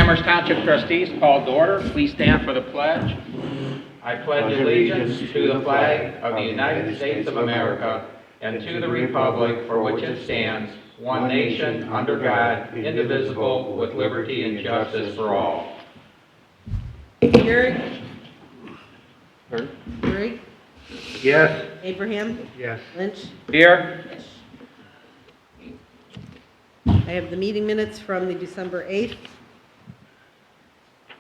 Amherst Township Trustees called to order. Please stand for the pledge. I pledge allegiance to the flag of the United States of America and to the republic for which it stands, one nation, under God, indivisible, with liberty and justice for all. Gehrig? Gehrig? Yes. Abraham? Yes. Lynch? Here. I have the meeting minutes from the December 8th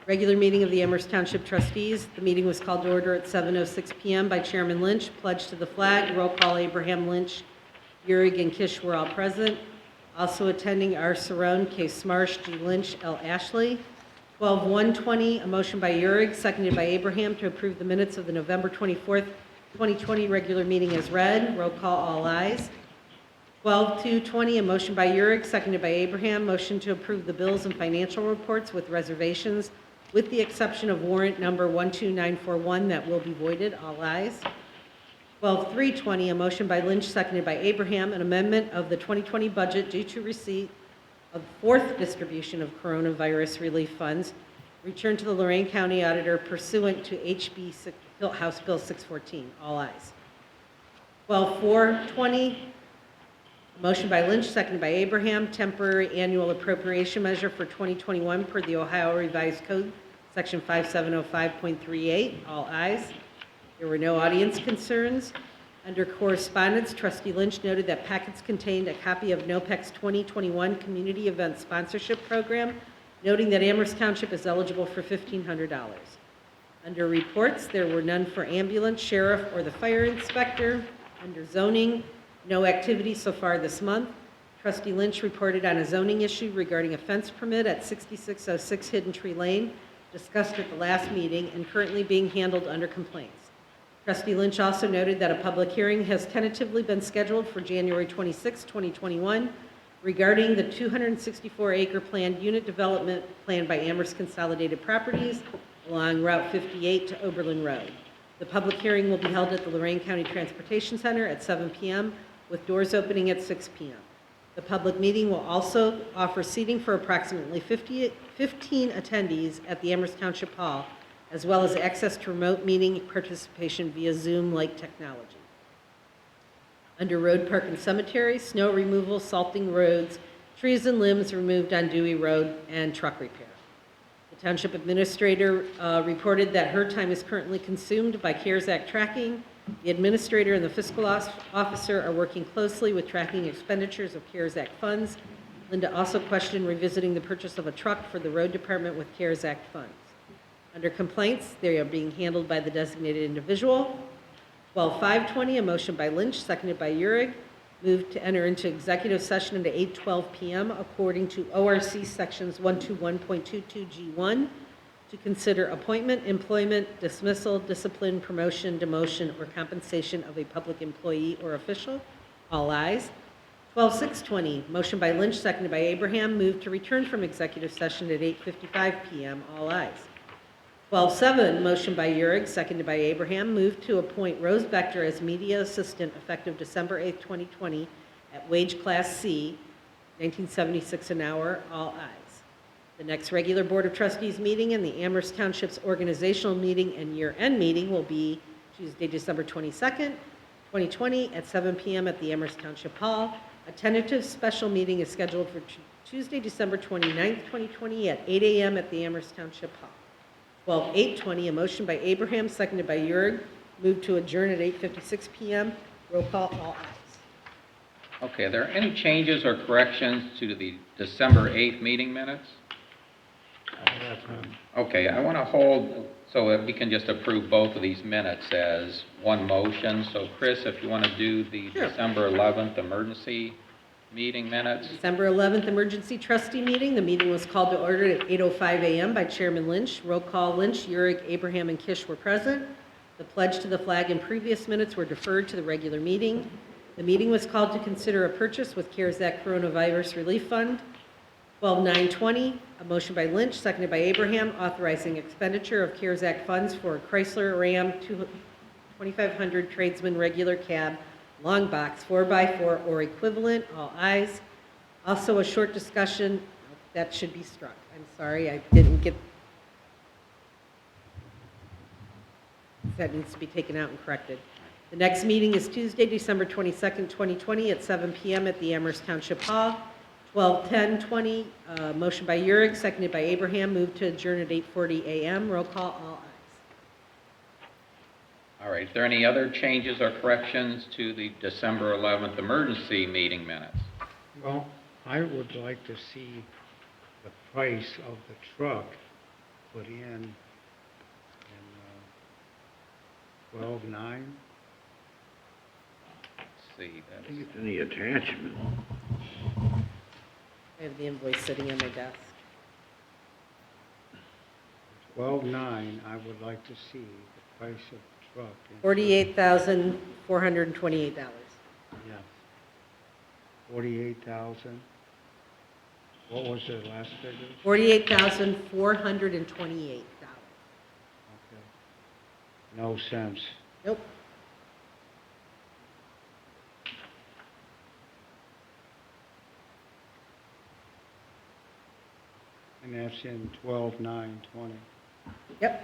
regular meeting of the Amherst Township Trustees. The meeting was called to order at 7:06 p.m. by Chairman Lynch. Pledge to the flag. Roll call. Abraham, Lynch, Gehrig, and Kish were all present. Also attending are Cerrone, K. Smarsh, G. Lynch, L. Ashley. 12-120, a motion by Gehrig, seconded by Abraham, to approve the minutes of the November 24th, 2020 regular meeting as read. Roll call. All ayes. 12-220, a motion by Gehrig, seconded by Abraham. Motion to approve the bills and financial reports with reservations, with the exception of warrant number 12941 that will be voided. All ayes. 12-320, a motion by Lynch, seconded by Abraham, an amendment of the 2020 budget due to receipt of fourth distribution of coronavirus relief funds, returned to the Lorain County Auditor pursuant to House Bill 614. All ayes. 12-420, a motion by Lynch, seconded by Abraham, temporary annual appropriation measure for 2021 per the Ohio Revised Code, section 5705.38. All ayes. There were no audience concerns. Under correspondence, Trustee Lynch noted that packets contained a copy of NOPEC's 2021 Community Event Sponsorship Program, noting that Amherst Township is eligible for $1,500. Under reports, there were none for ambulance, sheriff, or the fire inspector. Under zoning, no activity so far this month. Trustee Lynch reported on a zoning issue regarding a fence permit at 6606 Hidden Tree Lane, discussed at the last meeting and currently being handled under complaints. Trustee Lynch also noted that a public hearing has tentatively been scheduled for January 26, 2021, regarding the 264-acre planned unit development planned by Amherst Consolidated Properties along Route 58 to Oberlin Road. The public hearing will be held at the Lorain County Transportation Center at 7 p.m., with doors opening at 6 p.m. The public meeting will also offer seating for approximately 15 attendees at the Amherst Township Hall, as well as access to remote meeting participation via Zoom-like technology. Under Road, Park, and Cemetery, snow removal, salting roads, trees and limbs removed on Dewey Road, and truck repair. The Township Administrator reported that her time is currently consumed by CARES Act tracking. The Administrator and the Fiscal Officer are working closely with tracking expenditures of CARES Act funds. Linda also questioned revisiting the purchase of a truck for the Road Department with CARES Act funds. Under complaints, they are being handled by the designated individual. 12-520, a motion by Lynch, seconded by Gehrig, moved to enter into executive session at 8:12 p.m. according to ORC sections 121.22G1 to consider appointment, employment, dismissal, discipline, promotion, demotion, or compensation of a public employee or official. All ayes. 12-620, motion by Lynch, seconded by Abraham, moved to return from executive session at 8:55 p.m. All ayes. 12-7, motion by Gehrig, seconded by Abraham, moved to appoint Rose Bechter as media assistant effective December 8, 2020 at wage class C, $19.76 an hour. All ayes. The next regular Board of Trustees meeting and the Amherst Township's organizational meeting and year-end meeting will be Tuesday, December 22nd, 2020 at 7 p.m. at the Amherst Township Hall. A tentative special meeting is scheduled for Tuesday, December 29th, 2020 at 8 a.m. at the Amherst Township Hall. 12-820, a motion by Abraham, seconded by Gehrig, moved to adjourn at 8:56 p.m. Roll call. All ayes. Okay, are there any changes or corrections to the December 8th meeting minutes? Okay, I want to hold so that we can just approve both of these minutes as one motion. So, Chris, if you want to do the Sure. December 11th emergency meeting minutes. December 11th emergency trustee meeting. The meeting was called to order at 8:05 a.m. by Chairman Lynch. Roll call. Lynch, Gehrig, Abraham, and Kish were present. The pledge to the flag and previous minutes were deferred to the regular meeting. The meeting was called to consider a purchase with CARES Act Coronavirus Relief Fund. 12-920, a motion by Lynch, seconded by Abraham, authorizing expenditure of CARES Act funds for a Chrysler Ram 2500 tradesman regular cab, long box, 4x4 or equivalent. All ayes. Also a short discussion that should be struck. I'm sorry, I didn't get, that needs to be taken out and corrected. The next meeting is Tuesday, December 22nd, 2020, at 7 p.m. at the Amherst Township Hall, 12/10/20. Motion by Urick, seconded by Abraham, moved to adjourn at 8:40 a.m. Roll call, all ayes. All right, is there any other changes or corrections to the December 11th emergency meeting minutes? Well, I would like to see the price of the truck put in 12/9. Let's see, I that think is, it's in the attachment. I have the invoice sitting on my desk. 12/9, I would like to see the price of the truck. $48,428. Yes. 48,000. What was the last figure? $48,428. Okay. No sense. Nope. And that's in 12/9/20. Yep. Okay.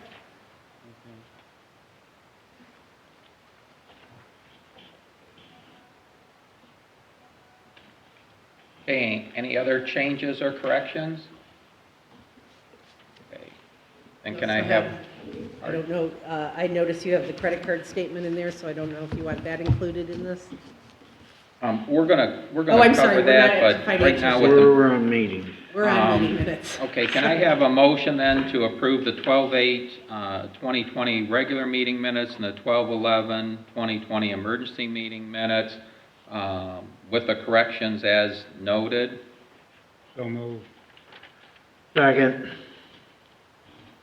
okay, any other changes or corrections? Okay, and can I have, I don't know, I notice you have the credit card statement in there, so I don't know if you want that included in this. we're gonna Oh, I'm sorry, cover we're not that, at but right now financials. with the We're on meetings. We're on meeting minutes. Okay, can I have a motion then to approve the 12/8/2020 regular meeting minutes and the 12/11/2020 emergency meeting minutes with the corrections as noted? So moved. Second.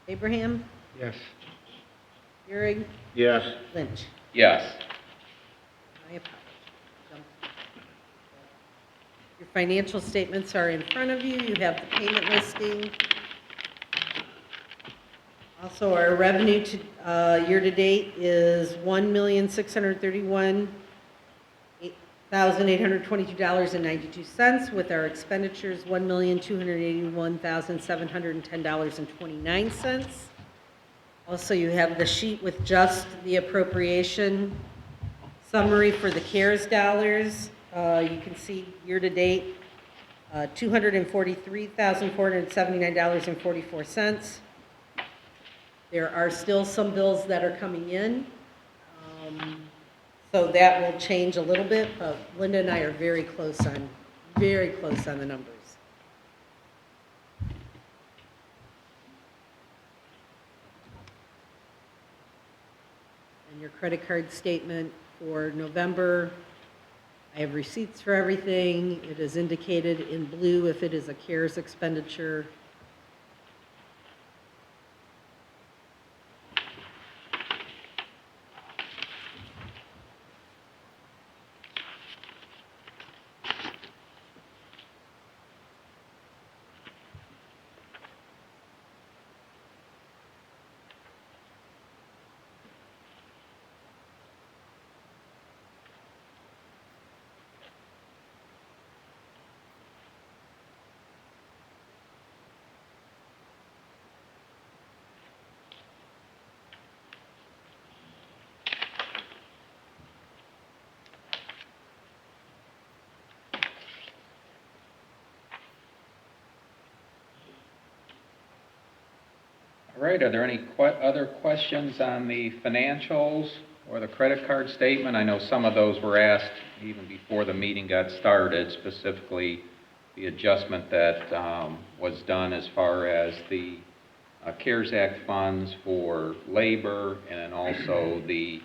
Abraham, Yes. Euring, Yes. Lynch. Yes. I apologize. Your financial statements are in front of you. You have the payment listing. Also, our revenue to, year-to-date is $1,631,822.92, with our expenditures $1,281,710.29. Also, you have the sheet with just the appropriation summary for the CARES dollars. You can see year-to-date, $243,479.44. There are still some bills that are coming in, so that will change a little bit, but Linda and I are very close on the numbers. And your credit card statement for November, I have receipts for everything. It is indicated in blue if it is a CARES expenditure. All right, are there any other questions on the financials or the credit card statement? I know some of those were asked even before the meeting got started, specifically the adjustment that was done as far as the CARES Act funds for labor, and then also the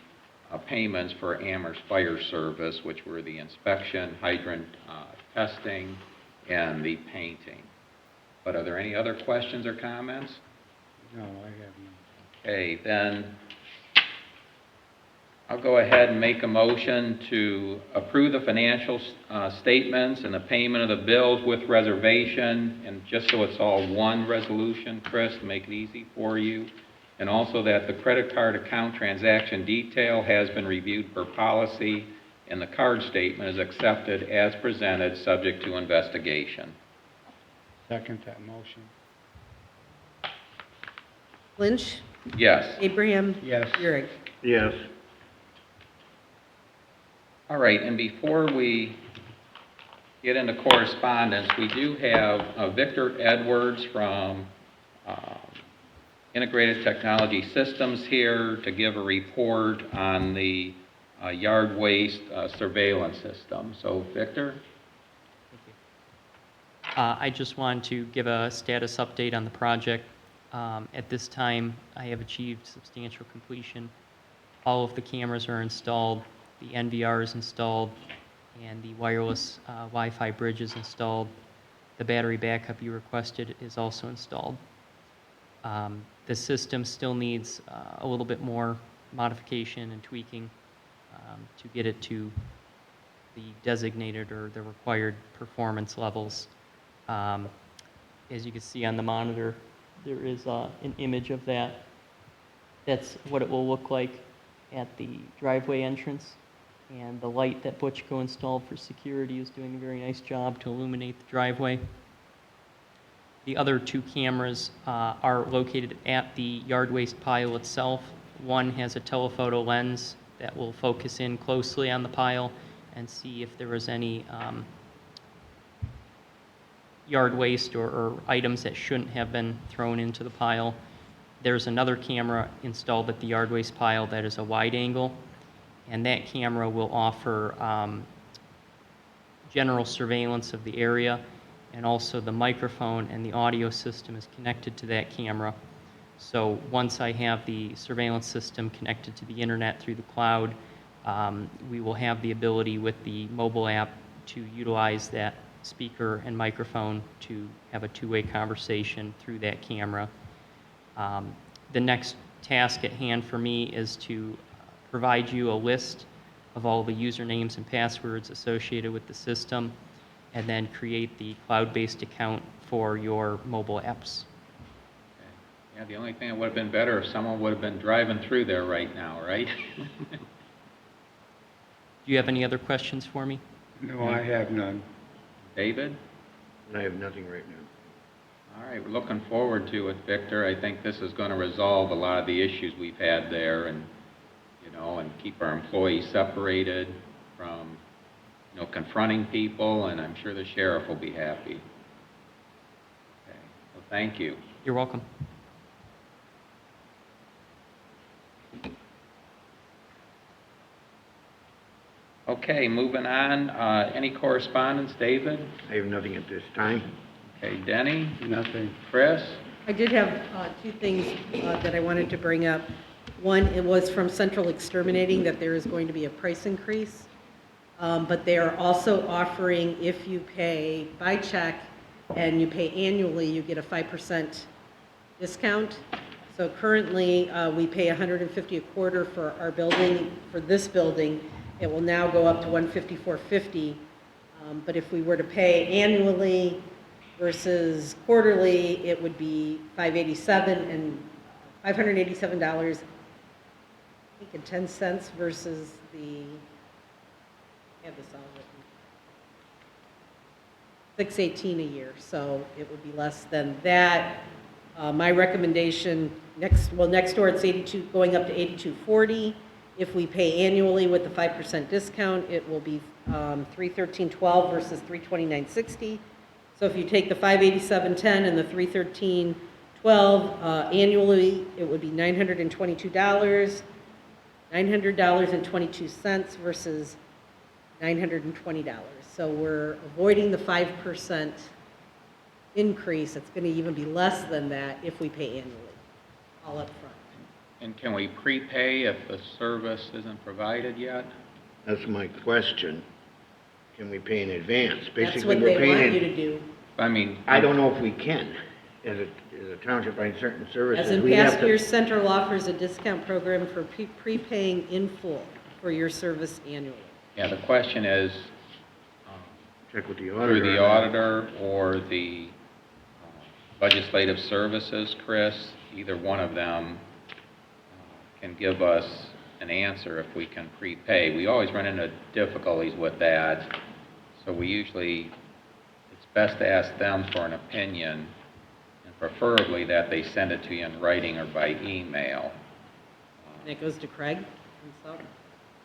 payments for Amherst Fire Service, which were the inspection, hydrant testing, and the painting. But are there any other questions or comments? No, I haven't. Okay, then I'll go ahead and make a motion to approve the financial statements and the payment of the bills with reservation, and just so it's all one resolution, Chris, to make it easy for you. And also that the credit card account transaction detail has been reviewed per policy, and the card statement is accepted as presented, subject to investigation. Second that motion. Lynch, Yes. Abraham. Yes. Euring. Yes. All right, and before we get into correspondence, we do have Victor Edwards from Integrated Technology Systems here to give a report on the yard waste surveillance system. So, Victor? I just wanted to give a status update on the project. At this time, I have achieved substantial completion. All of the cameras are installed, the NVR is installed, and the wireless Wi-Fi bridge is installed. The battery backup you requested is also installed. The system still needs a little bit more modification and tweaking to get it to the designated or the required performance levels. As you can see on the monitor, there is an image of that. That's what it will look like at the driveway entrance. And the light that Butchko installed for security is doing a very nice job to illuminate the driveway. The other two cameras are located at the yard waste pile itself. One has a telephoto lens that will focus in closely on the pile and see if there was any yard waste or items that shouldn't have been thrown into the pile. There's another camera installed at the yard waste pile that is a wide angle, and that camera will offer general surveillance of the area, and also the microphone and the audio system is connected to that camera. So once I have the surveillance system connected to the internet through the cloud, we will have the ability with the mobile app to utilize that speaker and microphone to have a two-way conversation through that camera. The next task at hand for me is to provide you a list of all the usernames and passwords associated with the system, and then create the cloud-based account for your mobile apps. Yeah, the only thing that would have been better if someone would have been driving through there right now, right? Do you have any other questions for me? No, I have none. David? I have nothing right now. All right, we're looking forward to it, Victor. I think this is going to resolve a lot of the issues we've had there, and and keep our employees separated from, confronting people, and I'm sure the sheriff will be happy. Okay, well, thank you. You're welcome. Okay, moving on. Any correspondence, David? I have nothing at this time. Okay, Denny? Nothing. Chris? I did have two things that I wanted to bring up. One, it was from Central Exterminating that there is going to be a price increase, but they are also offering, if you pay by check and you pay annually, you get a 5% discount. So currently, we pay $150 a quarter for our building. For this building, it will now go up to $154.50. But if we were to pay annually versus quarterly, it would be $587 I think, and 10 cents versus the, I have this all written, $618 a year, so it would be less than that. My recommendation, next door it's 82, going up to $82.40. If we pay annually with the 5% discount, it will be $313.12 versus $329.60. So if you take the $587.10 and the $313.12 annually, it would be $922. $900.22 versus $920. So we're avoiding the 5% increase. It's going to even be less than that if we pay annually, all up front. And can we prepay if the service isn't provided yet? That's my question. Can we pay in advance? That's Basically, what we're they paying want you in- to do. I mean... I don't know if we can, as a township, by certain services. As in we have past to- years, Central offers a discount program for prepaying in full for your service annually. Yeah, the question is, Check with the auditor. through the auditor or the legislative services, Chris, either one of them can give us an answer if we can prepay. We always run into difficulties with that, so we usually, it's best to ask them for an opinion, and preferably that they send it to you in writing or by email. And it goes to Craig himself?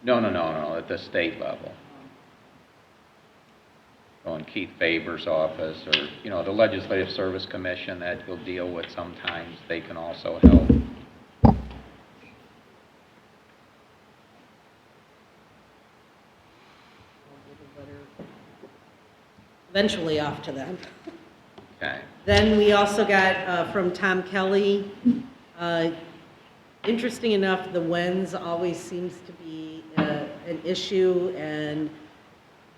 No, at the state level. Go in Keith Faber's office, or, the Legislative Service Commission that you'll deal with sometimes, they can also help. Eventually off to them. Okay. Then we also got from Tom Kelly, interesting enough, the WENS always seems to be an issue, and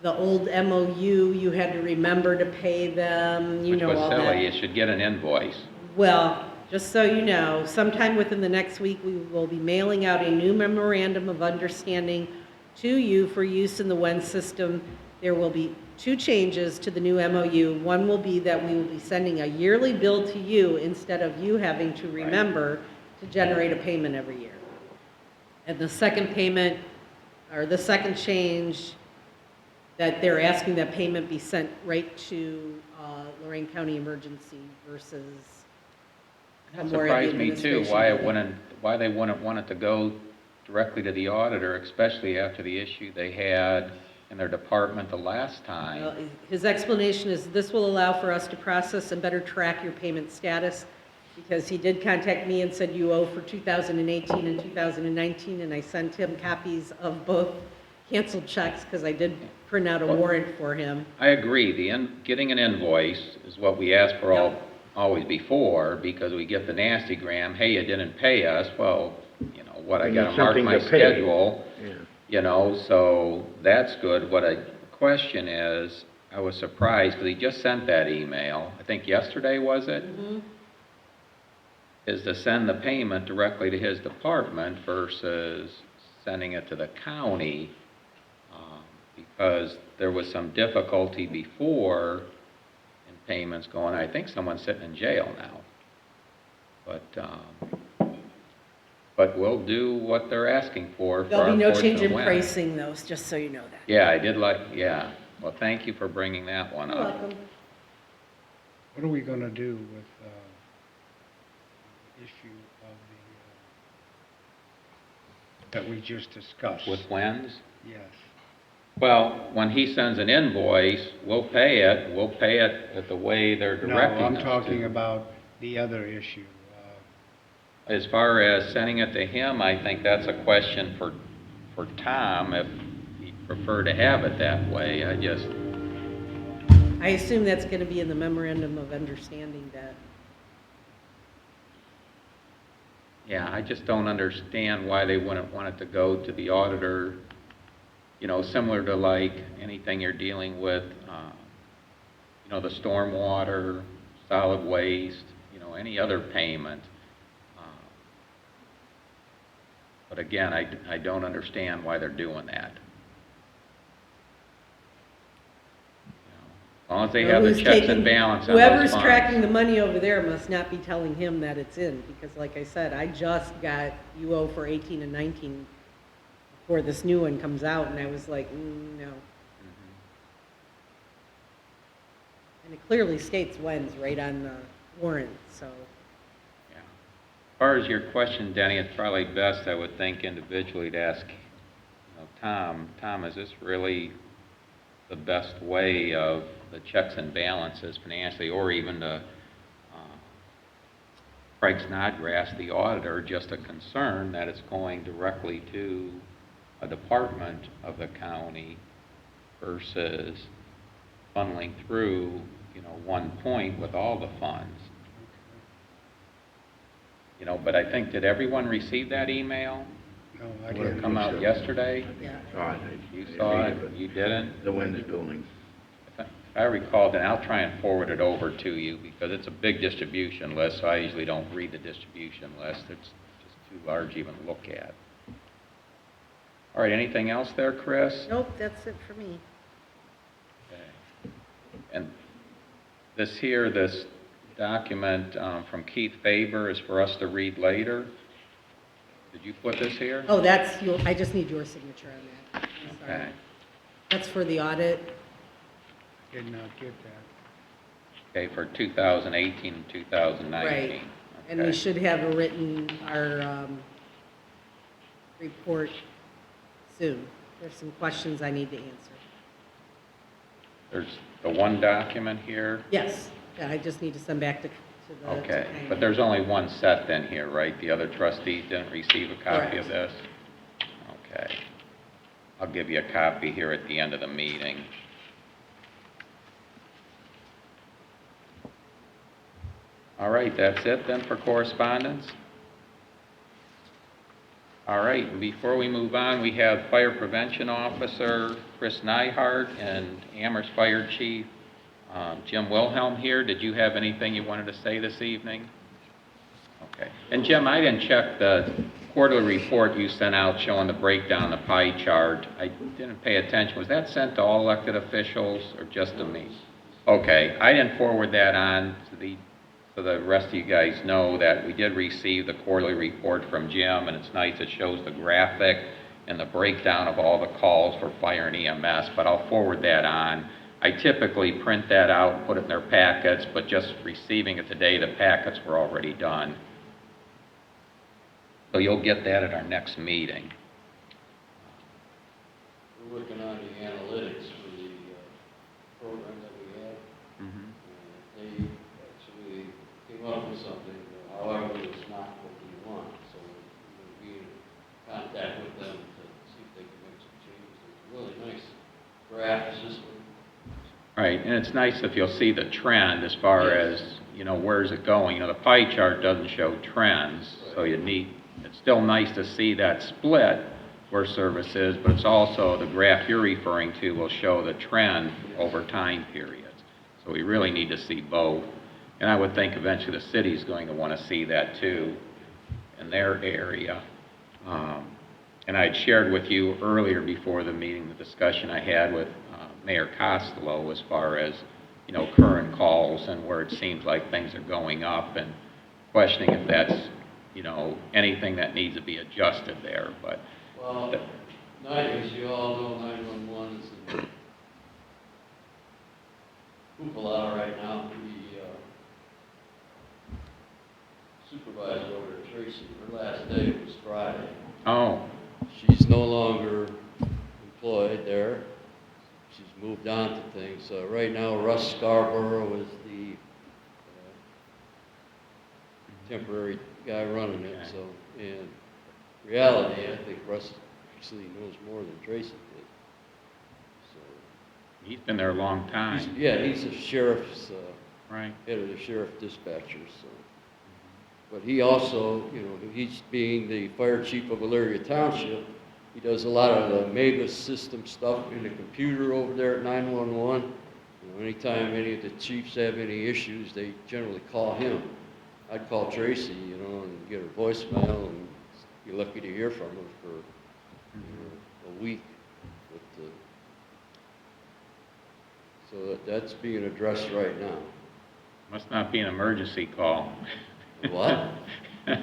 the old MOU, you had to remember to pay them, Which was all silly, that. you should get an invoice. Well, just so you know, sometime within the next week, we will be mailing out a new memorandum of understanding to you for use in the WENS system. There will be 2 changes to the new MOU. One will be that we will be sending a yearly bill to you instead of you having to remember to generate a payment every year. And the second payment, or the second change, that they're asking that payment be sent right to Lorraine County Emergency versus That more of the surprised me too, administration. why they wouldn't want it to go directly to the auditor, especially after the issue they had in their department the last time. Well, his explanation is this will allow for us to process and better track your payment status, because he did contact me and said you owe for 2018 and 2019, and I sent him copies of both canceled checks because I did print out a warrant for him. I agree, getting an invoice is what we asked for always before, because we get the nasty gram, hey, you didn't pay us, well, I We gotta need mark something my to pay. schedule. Yeah. So that's good. What I question is, I was surprised, because he just sent that email, I think yesterday, was it? Mm-hmm. Is to send the payment directly to his department versus sending it to the county, because there was some difficulty before in payments going, I think someone's sitting in jail now. But we'll do what they're asking for There'll our be no portion change of in WENS. pricing, though, just so you know that. Yeah, I did well, thank you for bringing that one You're up. welcome. What are we gonna do with the issue of that we just discussed? With WENS? Yes. Well, when he sends an invoice, we'll pay it at the way they're No, directing I'm us talking to. about the other issue. As far as sending it to him, I think that's a question for Tom, if he'd prefer to have it that way. I assume that's going to be in the memorandum of understanding that. Yeah, I just don't understand why they wouldn't want it to go to the auditor, similar to like anything you're dealing with, the stormwater, solid waste, any other payment. But again, I don't understand why they're doing that. As long as they have the Who's checks and taking- balance on those Whoever's funds. tracking the money over there must not be telling him that it's in, because like I said, I just got UO for 18 and 19 before this new one comes out, and I was like, no. And it clearly states WENS right on the warrant, so. Yeah. As far as your question, Denny, it's probably best, I would think, individually to ask, Tom, is this really the best way of the checks and balances financially, or even to Craig Snodgrass, the auditor, just a concern that it's going directly to a department of the county versus funneling through, one point with all the funds. But I think, did everyone receive that email? No, I Would it didn't. come out yesterday? Yeah. You saw it, you didn't? The WENS building. If I recall, then I'll try and forward it over to you, because it's a big distribution list, so I usually don't read the distribution list. It's just too large to even look at. All right, anything else there, Chris? Nope, that's it for me. Okay. And this document from Keith Faber is for us to read later? Did you put this here? Oh, I just need your signature on that. I'm sorry. Okay. That's for the audit. Did not get that. Okay, for 2018 and 2019. Right. And we Okay. should have our report soon. There's some questions I need to answer. There's the one document here. Yes, yeah, I just need to send back to the. to Okay, Kyle. but there's only one set then here, right? The other trustees didn't receive a copy of Correct. this? Okay. I'll give you a copy here at the end of the meeting. All right, that's it then for correspondence? All right, and before we move on, we have Fire Prevention Officer Chris Nyhart and Amherst Fire Chief Jim Wilhelm here. Did you have anything you wanted to say this evening? Okay. And Jim, I didn't check the quarterly report you sent out showing the breakdown, the pie chart. I didn't pay attention. Was that sent to all elected officials or just to me? Okay, I didn't forward that on so the rest of you guys know that we did receive the quarterly report from Jim, and it's nice. It shows the graphic and the breakdown of all the calls for fire and EMS, but I'll forward that on. I typically print that out, put it in their packets, but just receiving it today, the packets were already done. So you'll get that at our next meeting. We're working on the analytics for the program that we have. They actually came up with something, however, it's not what we want. So we'll be in contact with them to see if they can make some changes. It's a really nice graph system. Right, and it's nice if you'll see the trend as far Yes. as, where's it going? The pie chart doesn't show trends, so it's still nice to see that split where service is, but it's also, the graph you're referring to will show the trend over time periods. So we really need to see both. And I would think eventually the city's going to want to see that too in their area. And I'd shared with you earlier before the meeting, the discussion I had with Mayor Costello as far as, current calls and where it seems like things are going up and questioning if that's, anything that needs to be adjusted there, but. Well, as you all know, 911 is in hoopla right now. The supervisor over at Tracy, her last day was Friday. Oh, She's no longer employed there. She's moved on to things. Right now, Russ Scarborough is the temporary guy running it. Okay. So, in reality, I think Russ actually knows more than Tracy did. So, he's been there a long time, he's a sheriff's right? head of the sheriff dispatcher. So, but he also, he's being the fire chief of Elyria Township. He does a lot of the Mailbox system stuff in the computer over there at 911. Anytime any of the chiefs have any issues, they generally call him. I'd call Tracy, and get her voicemail and be lucky to hear from her for a week. But, so that's being addressed right now. Must not be an emergency call. What? Yeah.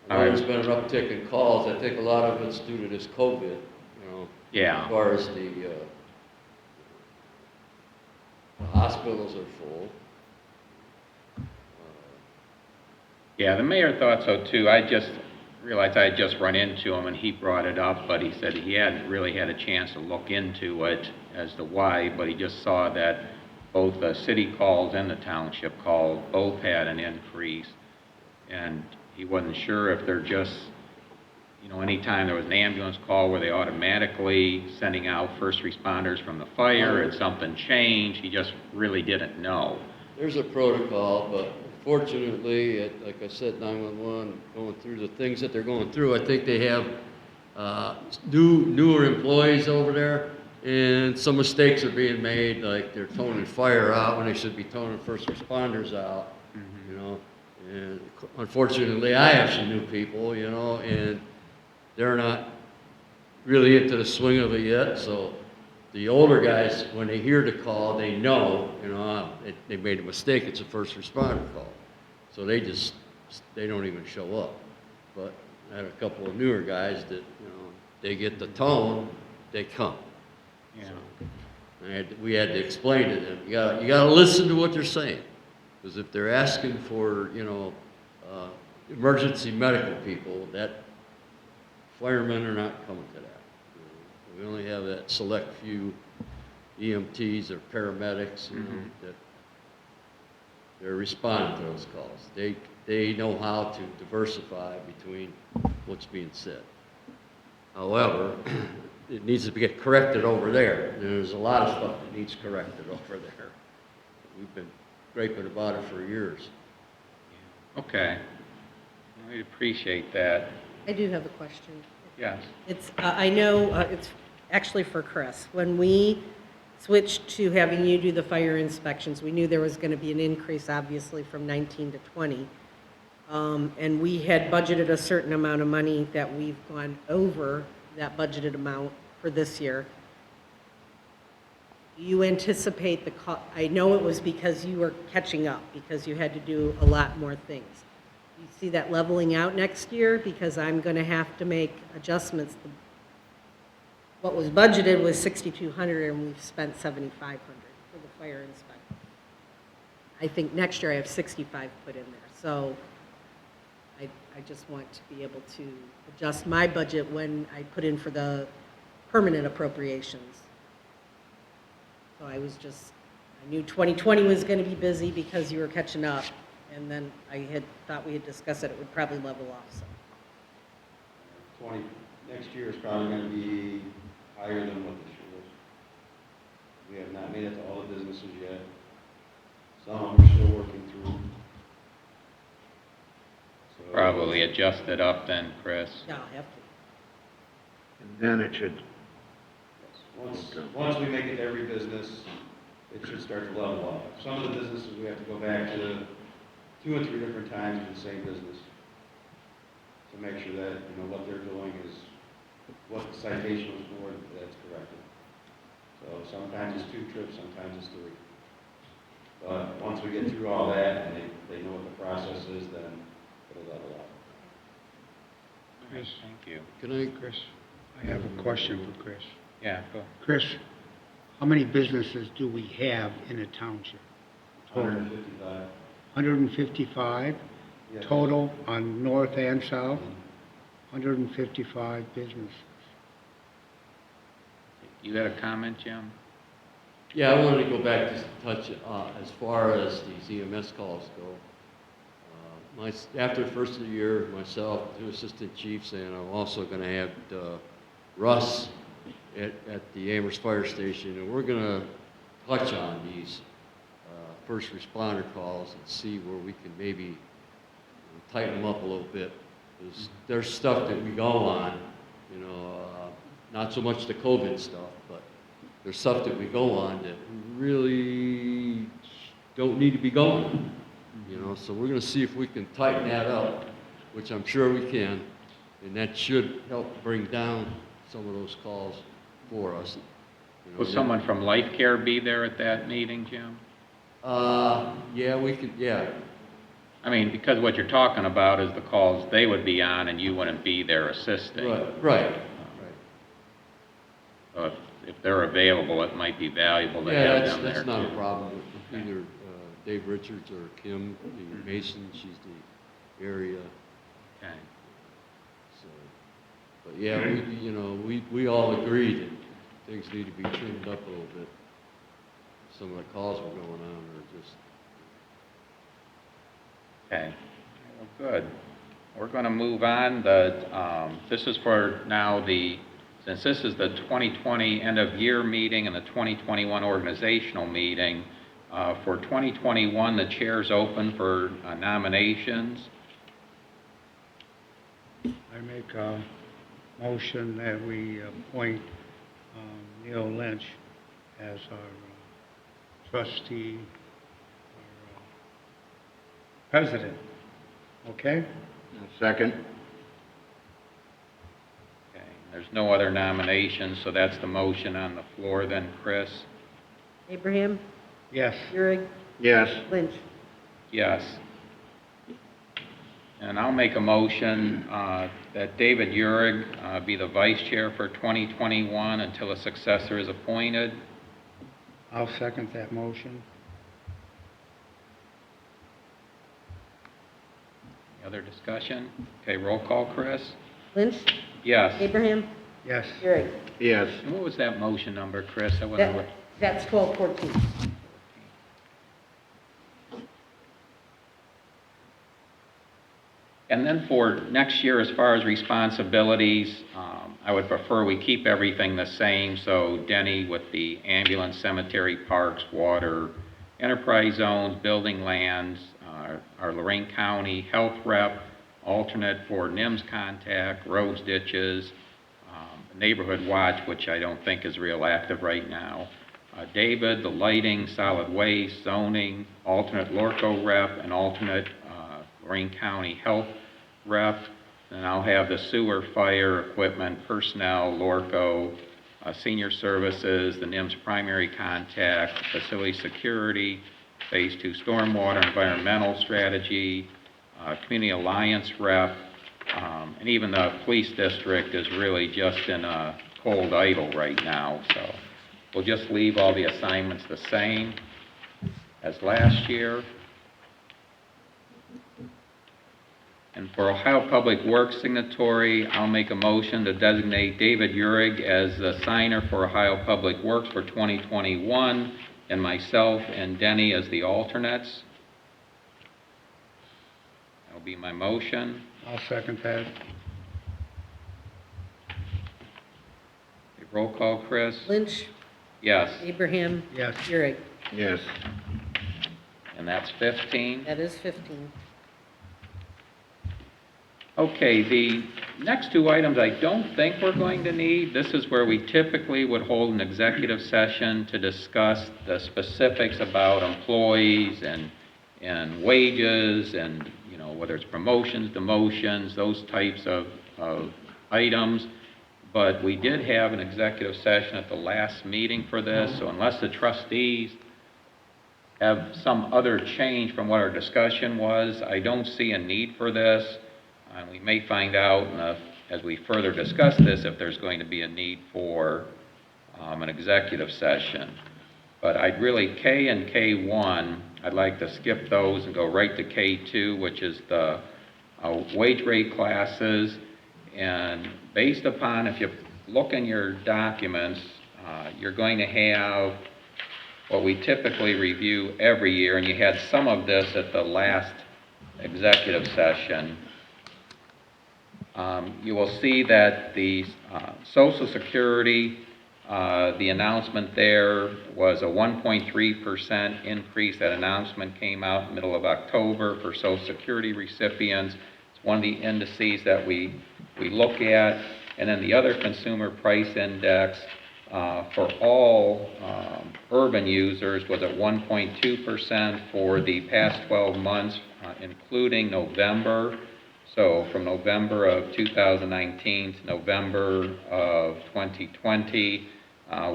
I know there's been an uptick in calls. I think a lot of it's due to this COVID, Yeah. as far as the hospitals are full. Yeah, the mayor thought so too. I just realized I had just run into him and he brought it up, but he said he hadn't really had a chance to look into it as to why, but he just saw that both the city calls and the township calls both had an increase. And he wasn't sure if they're just, anytime there was an ambulance call, were they automatically sending out first responders from the fire? Had something changed? He just really didn't know. There's a protocol, but unfortunately, like I said, 911 going through the things that they're going through. I think they have newer employees over there, and some mistakes are being made, like they're toning fire out when they should be toning first responders out. And unfortunately, I have some new people, and they're not really into the swing of it yet. So the older guys, when they hear the call, they know, they made a mistake. It's a first responder call. So they don't even show up. But I had a couple of newer guys that, they get the tone, they come. Yeah. We had to explain to them, you gotta listen to what they're saying. Because if they're asking for, emergency medical people, that firemen are not coming to that. We only have that select few EMTs or paramedics, that they're responding to those calls. They know how to diversify between what's being said. However, it needs to get corrected over there. There's a lot of stuff that needs corrected over there. We've been griping about it for years. Okay. We appreciate that. I do have a question. Yes. It's, I know, it's actually for Chris. When we switched to having you do the fire inspections, we knew there was going to be an increase, obviously, from 19 to 20. And we had budgeted a certain amount of money that we've gone over that budgeted amount for this year. Do you anticipate I know it was because you were catching up, because you had to do a lot more things. Do you see that leveling out next year? Because I'm going to have to make adjustments. What was budgeted was 6,200 and we've spent 7,500 for the fire inspection. I think next year I have 65 put in there. So I just want to be able to adjust my budget when I put in for the permanent appropriations. So I knew 2020 was going to be busy because you were catching up, and then I had thought we had discussed that it would probably level off some. Next year is probably going to be higher than what this year is. We have not made it to all the businesses yet. Some of them are still working through. So, Probably adjust it up then, Chris. Yeah, I'll have to. And then it should, once we make it to every business, it should start to level off. Some of the businesses we have to go back to 2 or 3 different times in the same business to make sure that, what they're doing is what the citation was for, that's corrected. So sometimes it's 2 trips, sometimes it's 3. But once we get through all that and they know what the process is, then it'll level off. Chris, thank you. Chris, I have a question for Chris. Yeah, go. Chris, how many businesses do we have in a township? Total? 155. 155 Yes. total on north and south? 155 businesses. You had a comment, Jim? Yeah, I wanted to go back to touch, as far as these EMS calls go. After the first of the year, myself, 2 assistant chiefs, and I'm also going to have Russ at the Amherst Fire Station, and we're going to touch on these first responder calls and see where we can maybe tighten them up a little bit. There's stuff that we go on, not so much the COVID stuff, but there's stuff that we go on that really don't need to be going on. So we're going to see if we can tighten that up, which I'm sure we can, and that should help bring down some of those calls for us. Will someone from Life Care be there at that meeting, Jim? Yeah, we could, yeah. I mean, because what you're talking about is the calls they would be on and you wouldn't be there assisting. Right. So if they're available, it might be valuable to Yeah, have them there. that's not a too. problem with either Dave Richards or Kim, the Mason, she's the area. Okay. So, but yeah, we all agree that things need to be trimmed up a little bit. Some of the calls we're going on are just. Okay, well, good. We're going to move on. This is for now since this is the 2020 end of year meeting and the 2021 organizational meeting, for 2021, the chair's open for nominations. I make a motion that we appoint Neil Lynch as our trustee, our president. Okay? second? Okay, there's no other nominations, so that's the motion on the floor then, Chris? Abraham, Yes. Euring, Yes. Lynch. Yes. And I'll make a motion that David Urig be the vice chair for 2021 until a successor is appointed. I'll second that motion. Any other discussion? Okay, roll call, Chris? Lynch, Yes. Abraham, Yes. Urick. Yes. And what was that motion number, Chris? I wasn't aware. That's 1214. And then for next year, as far as responsibilities, I would prefer we keep everything the same. So Denny with the ambulance, cemetery, parks, water, enterprise zones, building lands, our Lorraine County health rep, alternate for NIMS contact, roads, ditches, neighborhood watch, which I don't think is real active right now. David, the lighting, solid waste, zoning, alternate Lorco rep, and alternate Lorraine County health rep. And I'll have the sewer, fire, equipment, personnel, Lorco, senior services, the NIMS primary contact, facility security, phase 2 stormwater, environmental strategy, community alliance rep, and even the police district is really just in a cold idle right now. So we'll just leave all the assignments the same as last year. And for Ohio Public Works signatory, I'll make a motion to designate David Urig as the signer for Ohio Public Works for 2021, and myself and Denny as the alternates. That'll be my motion. I'll second that. Roll call, Chris? Lynch, Yes, Abraham, Yes. Urick. Yes. and that's 15. That is 15. Okay, the next two items I don't think we're going to need. This is where we typically would hold an executive session to discuss the specifics about employees and wages and, you know, whether it's promotions, demotions, those types of items. But we did have an executive session at the last meeting for this, so unless the trustees have some other change from what our discussion was, I don't see a need for this. And we may find out as we further discuss this if there's going to be a need for an executive session. But I'd really, K and K1, I'd like to skip those and go right to K2, which is the wage rate classes. And based upon, if you look in your documents, you're going to have what we typically review every year, and you had some of this at the last executive session. You will see that the Social Security, the announcement there was a 1.3% increase. That announcement came out in the middle of October for Social Security recipients. It's one of the indices that we look at. And then the other consumer price index for all urban users was at 1.2% for the past 12 months, including November. So from November of 2019 to November of 2020,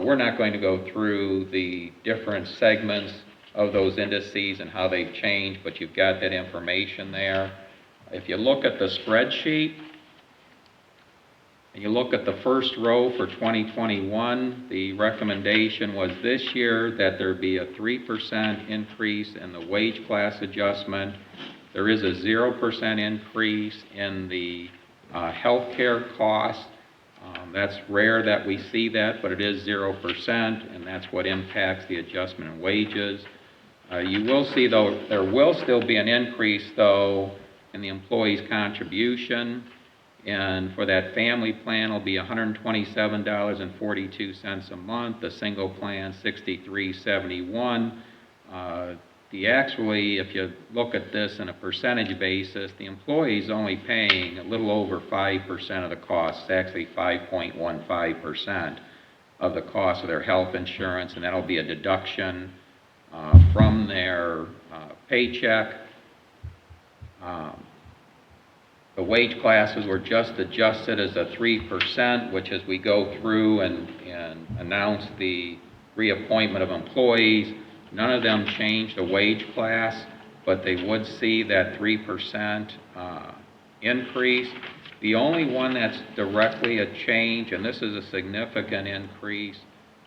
we're not going to go through the different segments of those indices and how they've changed, but you've got that information there. If you look at the spreadsheet, and you look at the first row for 2021, the recommendation was this year that there be a 3% increase in the wage class adjustment. There is a 0% increase in the health care cost. That's rare that we see that, but it is 0%, and that's what impacts the adjustment in wages. You will see, though, there will still be an increase, though, in the employee's contribution. And for that family plan, it'll be $127.42 a month. The single plan, $63.71. Actually, if you look at this in a percentage basis, the employee's only paying a little over 5% of the cost. It's actually 5.15% of the cost of their health insurance, and that'll be a deduction from their paycheck. The wage classes were just adjusted as a 3%, which as we go through and announce the reappointment of employees, none of them changed the wage class. but they would see that 3% increase. The only one that's directly a change, and this is a significant increase,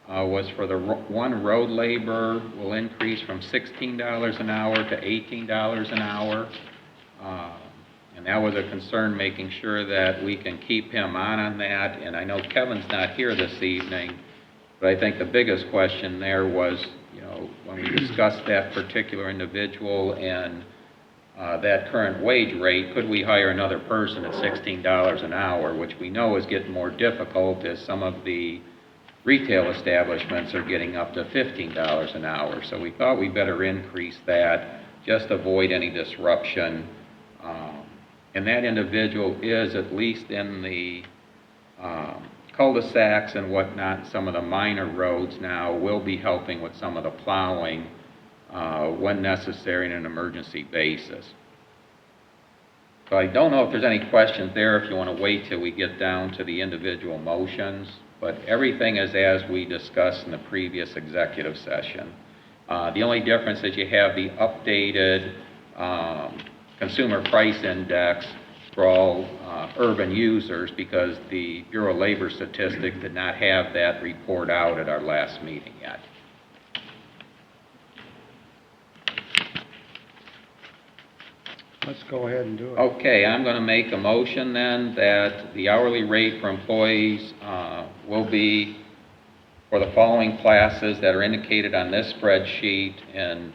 was for the one road laborer will increase from $16 an hour to $18 an hour. And that was a concern, making sure that we can keep him on that. And I know Kevin's not here this evening, but I think the biggest question there was, you know, when we discussed that particular individual and that current wage rate, could we hire another person at $16 an hour, which we know is getting more difficult as some of the retail establishments are getting up to $15 an hour. So we thought we better increase that, just to avoid any disruption. And that individual is, at least in the cul-de-sacs and whatnot, some of the minor roads now, will be helping with some of the plowing when necessary in an emergency basis. So I don't know if there's any questions there, if you want to wait till we get down to the individual motions, but everything is as we discussed in the previous executive session. The only difference is you have the updated consumer price index for all urban users, because the Bureau of Labor Statistics did not have that report out at our last meeting yet. Let's go ahead and do it. Okay, I'm going to make a motion then that the hourly rate for employees will be for the following classes that are indicated on this spreadsheet, and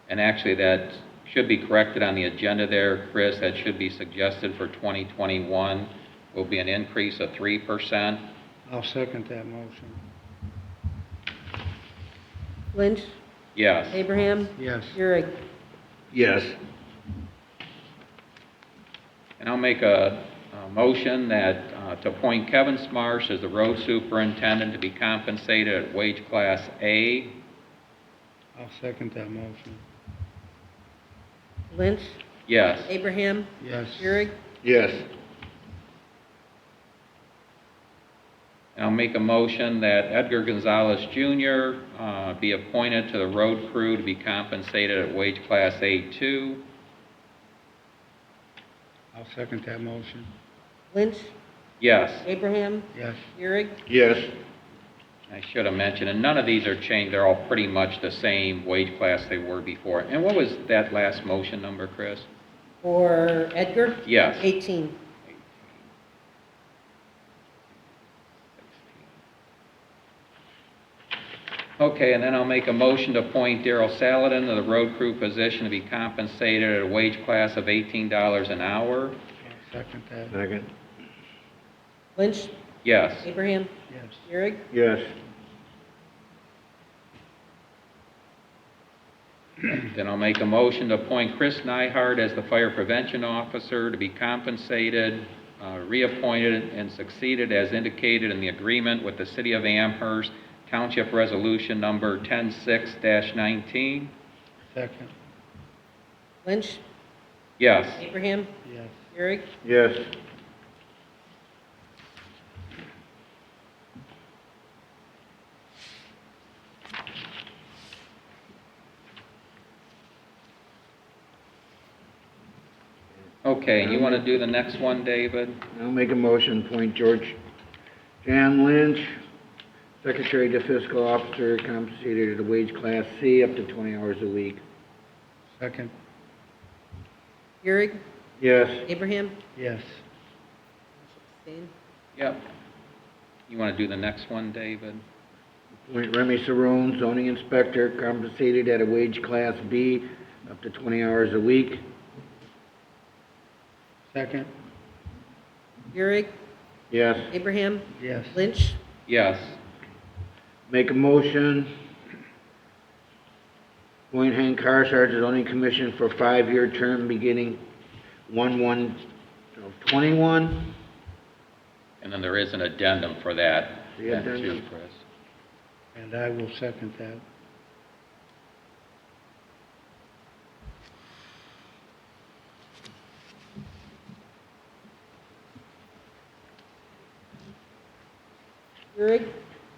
actually that should be corrected on the agenda there, Chris. That should be suggested for 2021 will be an increase of 3%. I'll second that motion. Lynch? Yes. Abraham? Yes. Euring? Yes. And I'll make a motion that to appoint Kevin Smarsh as the road superintendent to be compensated at wage class A. I'll second that motion. Lynch? Yes. Abraham? Yes. Euring? Yes. And I'll make a motion that Edgar Gonzalez Jr. Be appointed to the road crew to be compensated at wage class A2. I'll second that motion. Lynch? Yes. Abraham? Yes. Euring? Yes. I should have mentioned, and none of these are changed. They're all pretty much the same wage class they were before. And what was that last motion number, Chris? For Edgar? Yes. 18. Okay, and then I'll make a motion to appoint Daryl Saladin to the road crew position to be compensated at a wage class of $18 an hour. I'll second that. Second. Lynch? Yes. Abraham? Yes. Euring? Yes. Then I'll make a motion to appoint Chris Nyhart as the fire prevention officer to be compensated, reappointed, and succeeded as indicated in the agreement with the City of Amherst Township Resolution Number 106-19. Second. Lynch? Yes. Abraham? Yes. Euring? Yes. Okay, you want to do the next one, David? I'll make a motion, appoint George Jan Lynch, Secretary to Fiscal Officer, compensated at a wage class C, up to 20 hours a week. Second. Euring? Yes. Abraham? Yes. Abstain. Yep. You want to do the next one, David? Appoint Remy Cerrone, zoning inspector, compensated at a wage class B, up to 20 hours a week. Second. Euring? Yes. Abraham? Yes. Lynch? Yes. Make a motion, appoint Hank Carshart to zoning commission for 5-year term beginning 1/1/21. And then there is an addendum for that, The that too, addendum. Chris. And I will second that. Euring?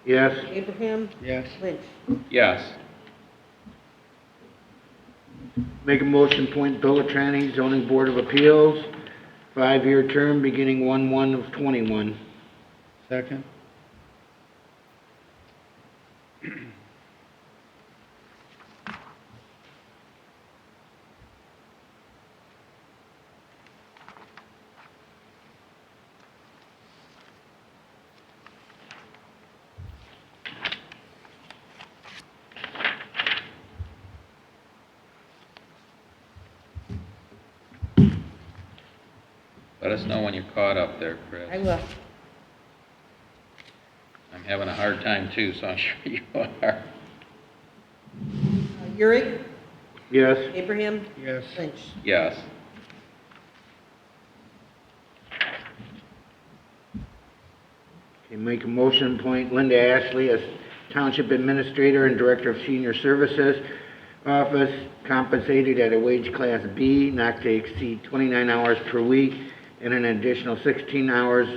Yes. Abraham? Yes. Lynch? Yes. Make a motion, appoint Bill Latrani, zoning board of appeals, 5-year term beginning 1/1/21. Second? Let us know when you're caught up there, Chris. I will. I'm having a hard time too, so I'm sure you are. Euring, Yes. Abraham, Yes. Lynch. Yes. Okay, make a motion, appoint Linda Ashley as township administrator and director of senior services office, compensated at a wage class B, not to exceed 29 hours per week, and an additional 16 hours.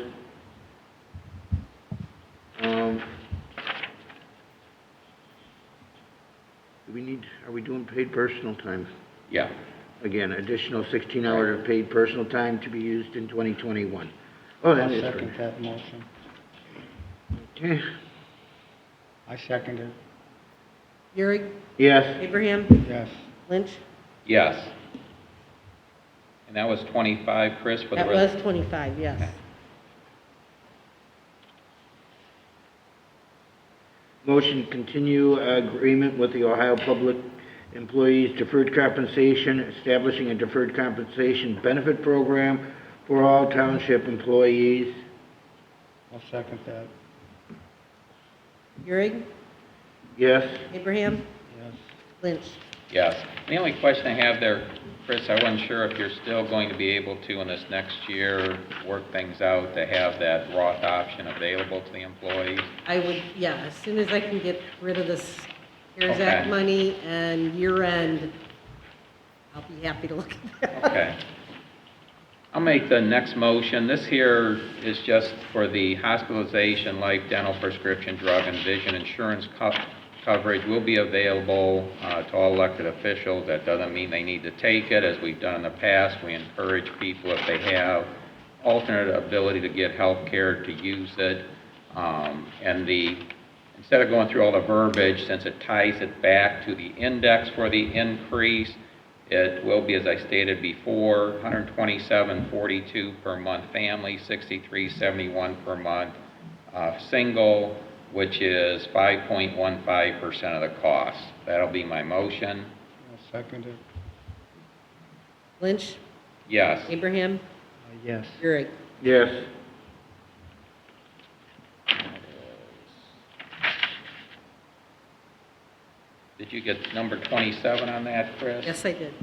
Are we doing paid personal time? Yeah. Again, additional 16 hours of paid personal time to be used in 2021. Oh, that I'll is second right. that motion. Okay, I second it. Euring, yes. Abraham, Yes. Lynch. Yes. And that was 25, Chris, for the That rest? was 25, yes. Okay. Motion to continue agreement with the Ohio Public Employees Deferred Compensation, establishing a deferred compensation benefit program for all township employees. I'll second that. Euring, Yes. Abraham, Yes. Lynch. Yes. The only question I have there, Chris, I wasn't sure if you're still going to be able to, in this next year, work things out to have that Roth option available to the employees. I would, yeah, as soon as I can get rid of this CARES Act Okay. money and year end, I'll be happy to look at that. Okay. I'll make the next motion. This here is just for the hospitalization, life, dental, prescription, drug, and vision insurance coverage will be available to all elected officials. That doesn't mean they need to take it. As we've done in the past, we encourage people, if they have alternate ability to get health care, to use it. Instead of going through all the verbiage, since it ties it back to the index for the increase, it will be, as I stated before, $127.42 per month family, $63.71 per month single, which is 5.15% of the cost. That'll be my motion. I'll second it. Lynch, Yes. Abraham, Yes. Euring. Yes. Did you get number 27 on that, Chris? Yes, I did.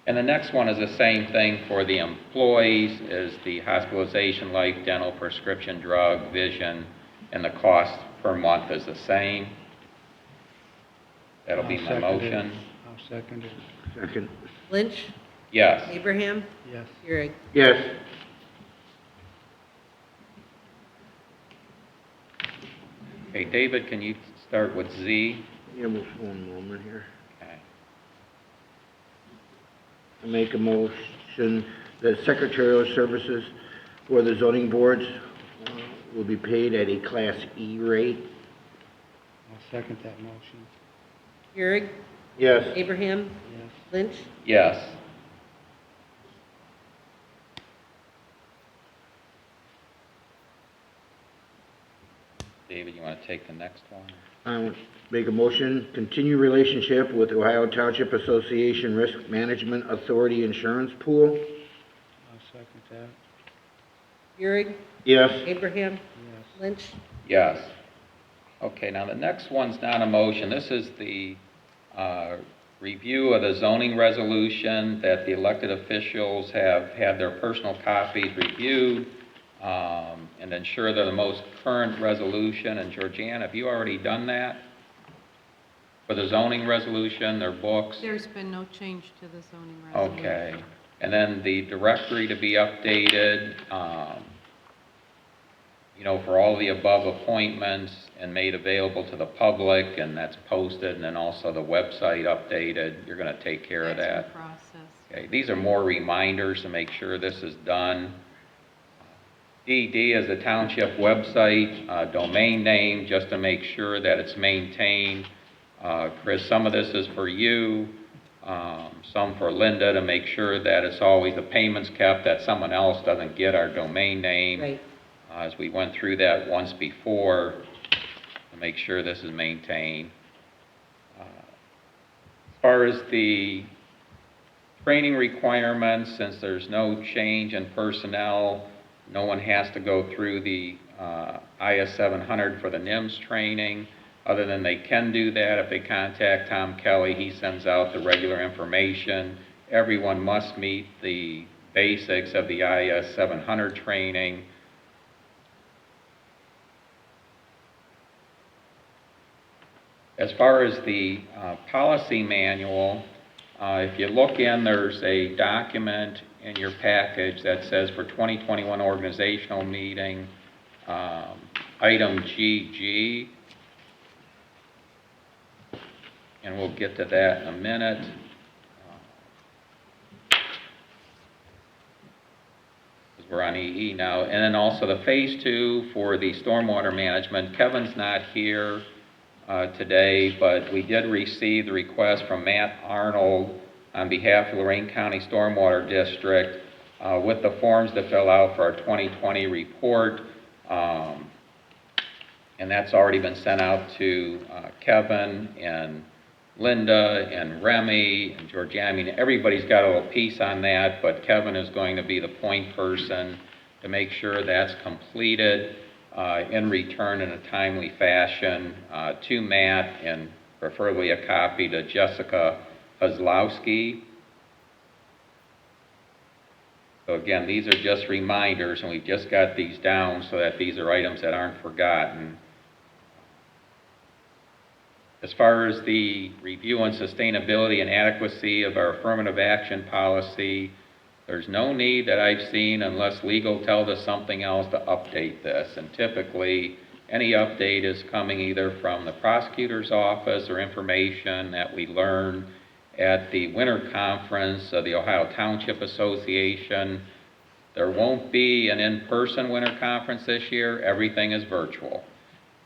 And the next one is the same thing for the employees, is the hospitalization, life, dental, prescription, drug, vision, and the cost per month is the same. That'll be I'll my second it. motion. I'll second it. Second. Lynch, Yes. Abraham, Yes. Euring. Yes. Okay, David, can you start with Z? Yeah, just one moment here. Okay. I make a motion that secretarial services for the zoning boards will be paid at a Class E rate. I'll second that motion. Euring, Yes. Abraham, Yes. Lynch. Yes. David, you want to take the next one? Make a motion, continue relationship with Ohio Township Association Risk Management Authority Insurance Pool. I'll second that. Euring, Yes. Abraham, Yes. Lynch. Yes. Okay, now the next one's not a motion. This is the review of the zoning resolution that the elected officials have had their personal copies reviewed and ensure they're the most current resolution. And Georgianne, have you already done that? For the zoning resolution, their books? There's been no change to the zoning resolution. Okay. And then the directory to be updated. for all the above appointments and made available to the public, and that's posted, and then also the website updated. You're going to take care of That's that. in process. Okay, these are more reminders to make sure this is done. DD is the township website, domain name, just to make sure that it's maintained. Chris, some of this is for you, some for Linda, to make sure that it's always the payments kept, that someone else doesn't get our domain name. Right. As we went through that once before, to make sure this is maintained. As far as the training requirements, since there's no change in personnel, no one has to go through the IS 700 for the NIMS training, other than they can do that if they contact Tom Kelly. He sends out the regular information. Everyone must meet the basics of the IS 700 training. As far as the policy manual, if you look in, there's a document in your package that says for 2021 organizational meeting, item GG, and we'll get to that in a minute. Because we're on EE now. And then also the phase 2 for the stormwater management. Kevin's not here today, but we did receive the request from Matt Arnold on behalf of Lorraine County Stormwater District with the forms to fill out for our 2020 report. And that's already been sent out to Kevin and Linda and Remy and Georgiana. I mean, everybody's got a little piece on that, but Kevin is going to be the point person to make sure that's completed in return in a timely fashion to Matt, and preferably a copy to Jessica Kozlowski. So again, these are just reminders, and we've just got these down so that these are items that aren't forgotten. As far as the review on sustainability and adequacy of our affirmative action policy, there's no need that I've seen, unless legal tells us something else, to update this. And typically, any update is coming either from the prosecutor's office or information that we learn at the winter conference of the Ohio Township Association. There won't be an in-person winter conference this year. Everything is virtual.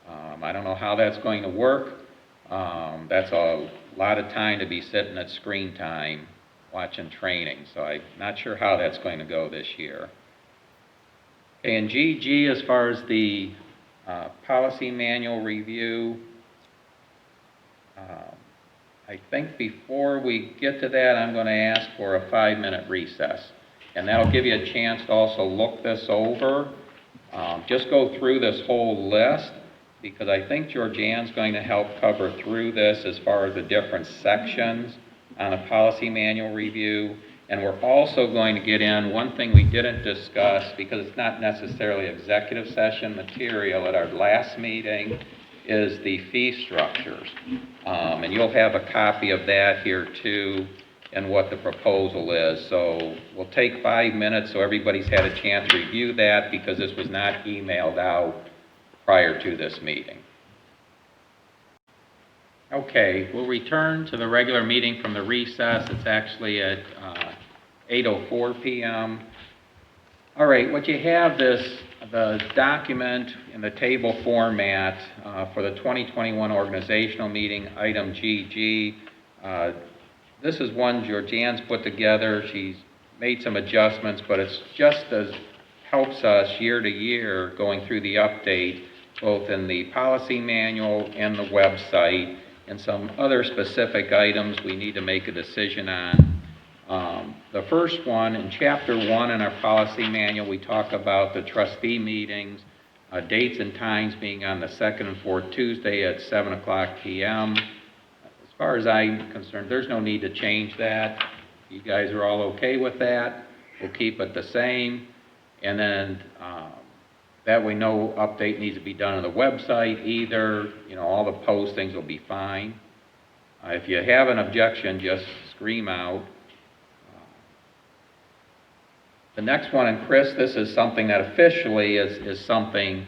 I don't know how that's going to work. That's a lot of time to be sitting at screen time watching training, so I'm not sure how that's going to go this year. Okay, and GG, as far as the policy manual review, I think before we get to that, I'm going to ask for a 5-minute recess, and that'll give you a chance to also look this over. Just go through this whole list, because I think Georgianne's going to help cover through this as far as the different sections on a policy manual review. And we're also going to get in one thing we didn't discuss, because it's not necessarily executive session material at our last meeting, is the fee structures. And you'll have a copy of that here too, and what the proposal is. So we'll take 5 minutes so everybody's had a chance to review that, because this was not emailed out prior to this meeting. Okay, we'll return to the regular meeting from the recess. It's actually at 8:04 p.m. All right, what you have is the document in the table format for the 2021 organizational meeting, item GG. This is one Georgianne's put together. She's made some adjustments, but it's just as helps us year to year going through the update, both in the policy manual and the website, and some other specific items we need to make a decision on. The first one, in Chapter 1 in our policy manual, we talk about the trustee meetings, dates and times being on the second and fourth Tuesday at 7 o'clock p.m. As far as I'm concerned, there's no need to change that. You guys are all okay with that? We'll keep it the same. And then that way no update needs to be done on the website either. You know, all the postings will be fine. If you have an objection, just scream out. The next one, and Chris, this is something that officially is something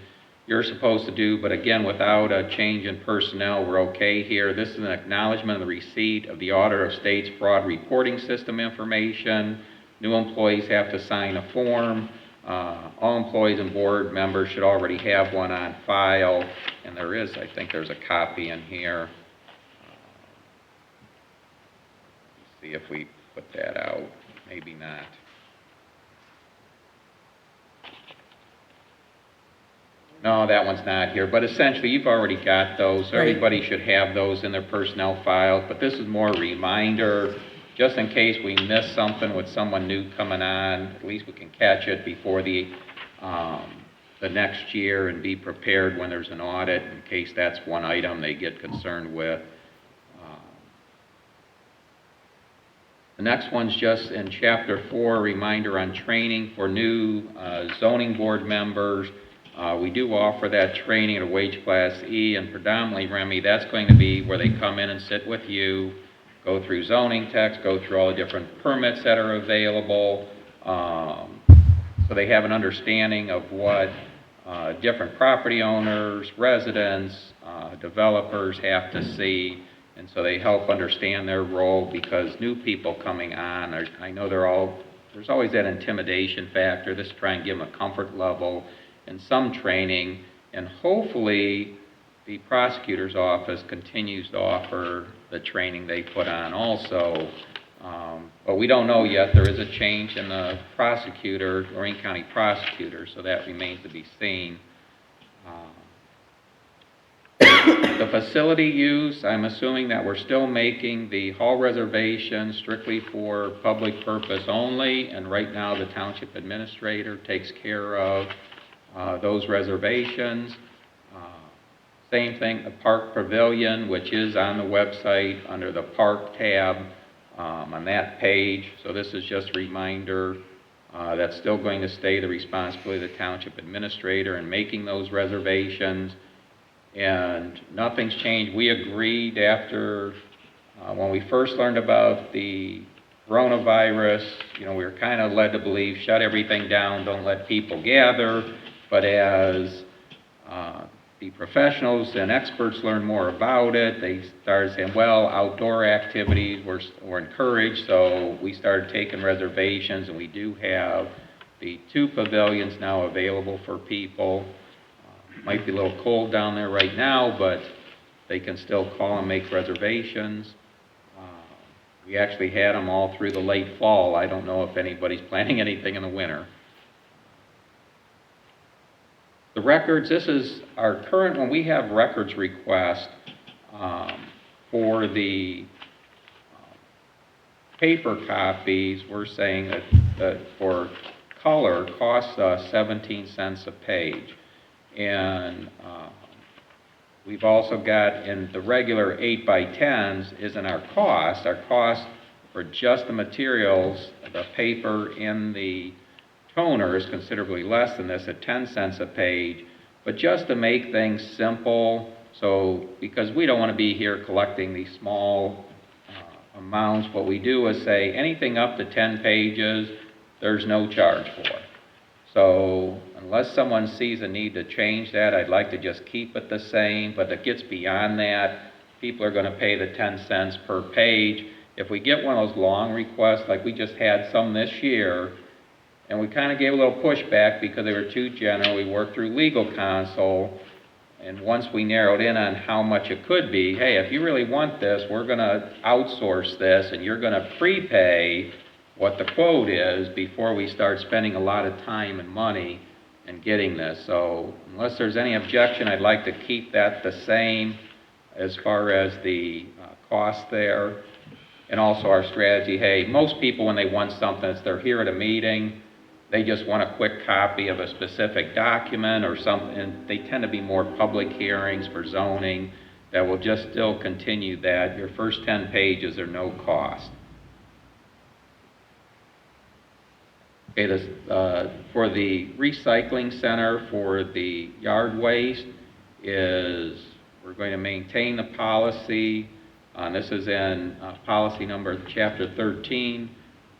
you're supposed to do, but again, without a change in personnel, we're okay here. This is an acknowledgement of the receipt of the Auditor of State's fraud reporting system information. New employees have to sign a form. All employees and board members should already have one on file, and I think there's a copy in here. See if we put that out, maybe not. No, that one's not here, but essentially, you've already got those, so Right. everybody should have those in their personnel files, but this is more a reminder, just in case we miss something with someone new coming on, at least we can catch it before the next year and be prepared when there's an audit, in case that's one item they get concerned with. The next one's just in Chapter 4, reminder on training for new zoning board members. We do offer that training at a wage class E, and predominantly, Remy, that's going to be where they come in and sit with you, go through zoning text, go through all the different permits that are available, so they have an understanding of what different property owners, residents, developers have to see, and so they help understand their role, because new people coming on, I know there's always that intimidation factor. This is trying to give them a comfort level and some training, and hopefully the prosecutor's office continues to offer the training they put on also. But we don't know yet. There is a change in the prosecutor, Lorraine County prosecutor, so that remains to be seen. The facility use, I'm assuming that we're still making the hall reservation strictly for public purpose only, and right now the township administrator takes care of those reservations. Same thing, the park pavilion, which is on the website under the park tab on that page. So this is just a reminder that's still going to stay the responsibility of the township administrator in making those reservations. And nothing's changed. We agreed after, when we first learned about the coronavirus, we were kind of led to believe, shut everything down, don't let people gather. But as the professionals and experts learn more about it, they started saying, well, outdoor activities were encouraged, so we started taking reservations, and we do have the 2 pavilions now available for people. Might be a little cold down there right now, but they can still call and make reservations. We actually had them all through the late fall. I don't know if anybody's planning anything in the winter. The records, this is our current one. We have records request for the paper copies. We're saying that for color costs us 17 cents a page. And we've also got, in the regular 8x10s isn't our cost. Our cost for just the materials, the paper in the toner, is considerably less than this at 10 cents a page. But just to make things simple, so because we don't want to be here collecting these small amounts, what we do is say anything up to 10 pages, there's no charge for. So unless someone sees a need to change that, I'd like to just keep it the same. But if it gets beyond that, people are going to pay the 10 cents per page. If we get one of those long requests, like we just had some this year, and we kind of gave a little pushback because they were too general, we worked through legal counsel, and once we narrowed in on how much it could be, hey, if you really want this, we're going to outsource this, and you're going to prepay what the quote is before we start spending a lot of time and money in getting this. So unless there's any objection, I'd like to keep that the same as far as the cost there. And also our strategy, hey, most people when they want something, it's they're here at a meeting, they just want a quick copy of a specific document or something, and they tend to be more public hearings for zoning that will just still continue that. Your first 10 pages are no cost. Okay, this, for the recycling center for the yard waste is, we're going to maintain the policy. This is in policy number chapter 13.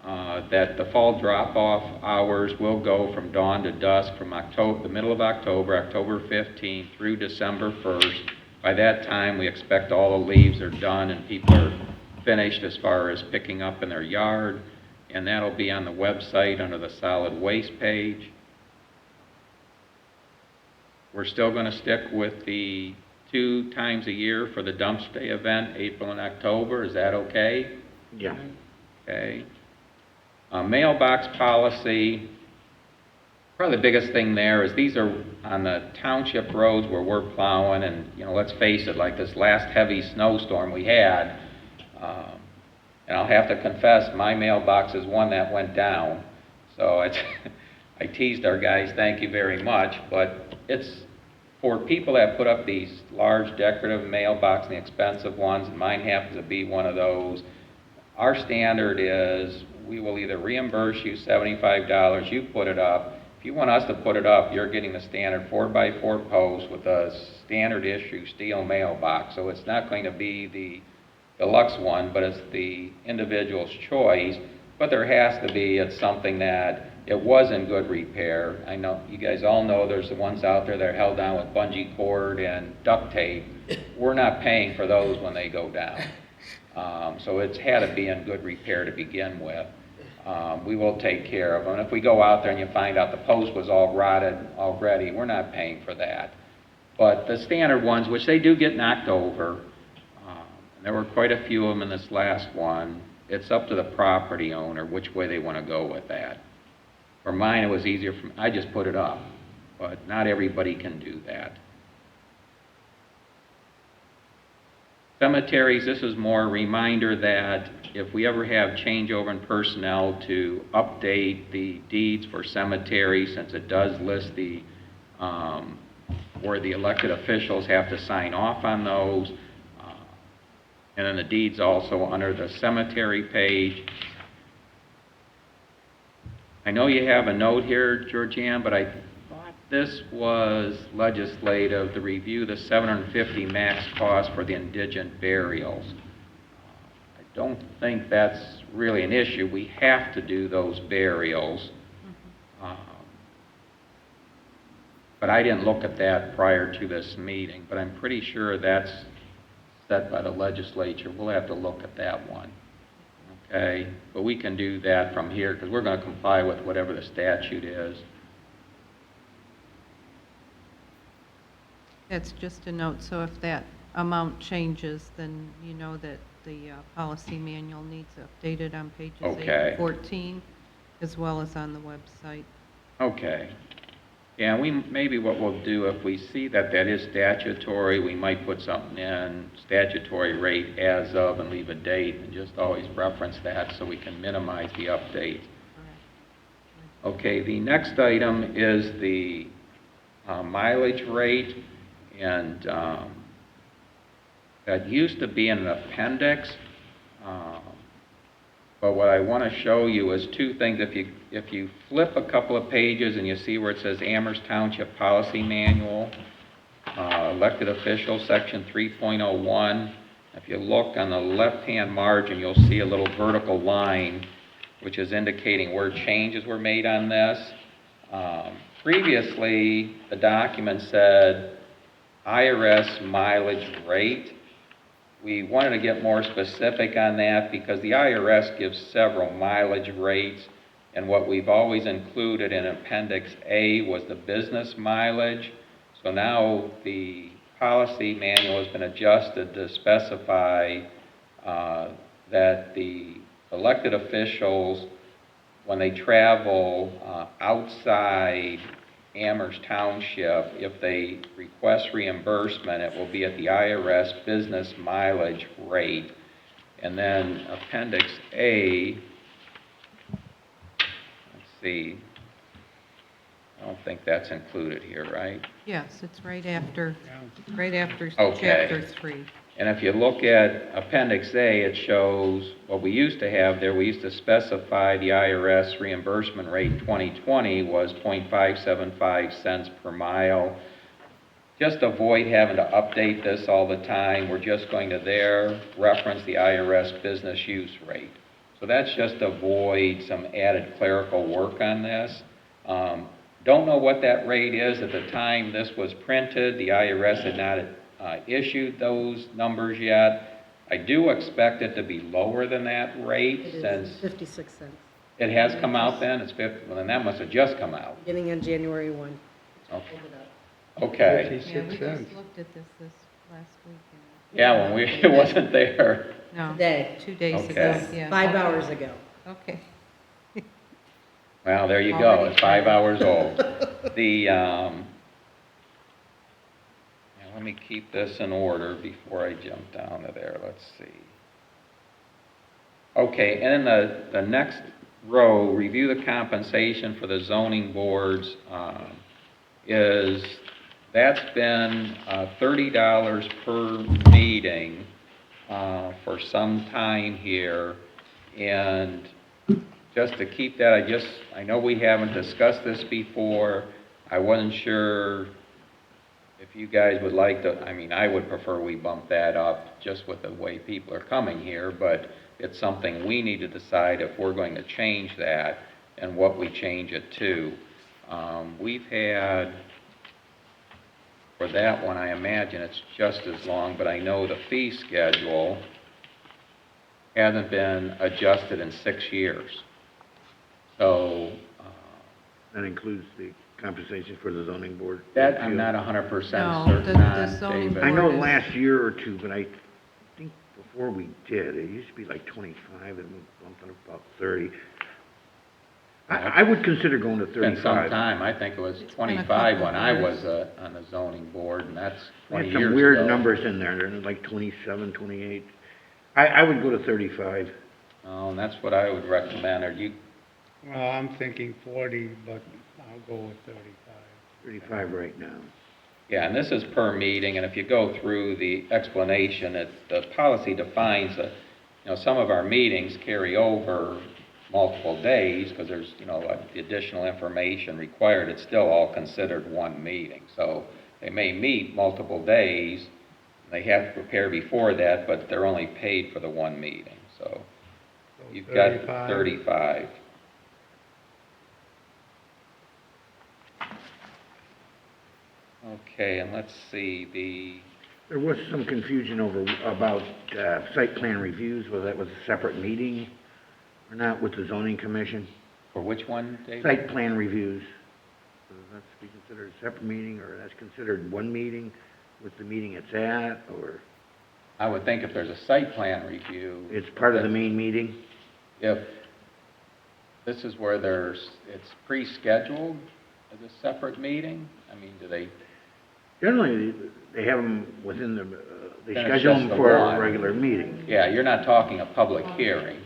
that the fall drop-off hours will go from dawn to dusk from the middle of October, October 15th through December 1st. By that time, we expect all the leaves are done and people are finished as far as picking up in their yard, and that'll be on the website under the solid waste page. We're still going to stick with the 2 times a year for the dump day event, April and October. Is that okay? Yeah. Okay. Mailbox policy, probably the biggest thing there is these are on the township roads where we're plowing, and, you know, let's face it, like this last heavy snowstorm we had, and I'll have to confess, my mailbox is one that went down. So I teased our guys, thank you very much, but it's for people that put up these large decorative mailboxes and the expensive ones, and mine happens to be one of those. Our standard is we will either reimburse you $75, you put it up. If you want us to put it up, you're getting the standard 4x4 post with a standard issue steel mailbox. So it's not going to be the deluxe one, but it's the individual's choice. But there has to be, it's something that it was in good repair. I know you guys all know there's the ones out there that are held down with bungee cord and duct tape. We're not paying for those when they go down. So it's had to be in good repair to begin with. We will take care of them. If we go out there and you find out the post was all rotted already, we're not paying for that. But the standard ones, which they do get knocked over, and there were quite a few of them in this last one, it's up to the property owner which way they want to go with that. For mine, it was easier. I just put it up, but not everybody can do that. Cemeteries, this is more a reminder that if we ever have changeover in personnel to update the deeds for cemeteries, since it does list the where the elected officials have to sign off on those, and then the deeds also under the cemetery page. I know you have a note here, Georgianne, but I thought this was legislative to review the $750 max cost for the indigent burials. I don't think that's really an issue. We have to do those burials. But I didn't look at that prior to this meeting, but I'm pretty sure that's set by the legislature. We'll have to look at that one. Okay, but we can do that from here because we're going to comply with whatever the statute is. That's just a note, so if that amount changes, then you know that the policy manual needs updated on pages 8 Okay. and 14, as well as on the website. Okay. Yeah, maybe what we'll do, if we see that that is statutory, we might put something in, statutory rate as of, and leave a date, and just always reference that so we can minimize the update. Okay, the next item is the mileage rate, and that used to be in an appendix, but what I want to show you is 2 things. If you flip a couple of pages and you see where it says Amherst Township Policy Manual, elected officials, section 3.01, if you look on the left-hand margin, you'll see a little vertical line which is indicating where changes were made on this. Previously, the document said IRS mileage rate. We wanted to get more specific on that because the IRS gives several mileage rates, and what we've always included in Appendix A was the business mileage. So now the policy manual has been adjusted to specify that the elected officials, when they travel outside Amherst Township, if they request reimbursement, it will be at the IRS business mileage rate. And then Appendix A, let's see, I don't think that's included here, right? Yes, it's right after Okay. Chapter 3. And if you look at Appendix A, it shows what we used to have there. We used to specify the IRS reimbursement rate in 2020 was 0.575 cents per mile. Just to avoid having to update this all the time, we're just going to there reference the IRS business use rate. So that's just to avoid some added clerical work on this. Don't know what that rate is. At the time this was printed, the IRS had not issued those numbers yet. I do expect it to be lower than that rate It is since 56 cents, it has come out then. It's 50, well, then that must have just come out. beginning on January 1. Okay. Hold it up. Okay. Yeah, we 56 just cents. looked at this last week. Yeah, when it wasn't there. No, Today, 2 days ago, Okay. yeah. 5 hours ago. Okay. Well, there you go. Already It's 5 tried. hours old. Now let me keep this in order before I jump down to there. Let's see. Okay, and then the next row, review the compensation for the zoning boards, that's been $30 per meeting for some time here. And just to keep that, I know we haven't discussed this before. I wasn't sure if you guys would like to, I mean, I would prefer we bump that up just with the way people are coming here, but it's something we need to decide if we're going to change that and what we change it to. We've had, for that one, I imagine it's just as long, but I know the fee schedule hasn't been adjusted in 6 years. So, That includes the compensation for the zoning board. that I'm not 100% No, certain the on, zoning David. I know board is- last year or two, but I think before we did, it used to be like 25, and we bumped it up about 30. I would consider going to It's been some 35. time. I think it was It's been a 25 couple when I years. was on the zoning board, and that's We 20 had years some weird ago. numbers in there, they're like 27, 28. I would go to 35. Oh, and that's what I would recommend. Are you, Well, I'm thinking 40, but I'll go with 35. 35 right now. yeah, and this is per meeting, and if you go through the explanation, the policy defines that, some of our meetings carry over multiple days, because there's, additional information required. It's still all considered one meeting. So they may meet multiple days, they have to prepare before that, but they're only paid for the one meeting. So So you've got 35. 35. Okay, and let's see, There was some confusion about site plan reviews, whether that was a separate meeting or not with the zoning commission. for which one, David? Site plan reviews, whether that's to be considered a separate meeting, or that's considered one meeting with the meeting it's at, or I would think if there's a site plan review. it's part of the that- main meeting. If this is where it's pre-scheduled as a separate meeting, I mean, do they, Generally, they have them within they Then it's schedule just them the for one. a regular meeting. yeah, you're not talking a public hearing.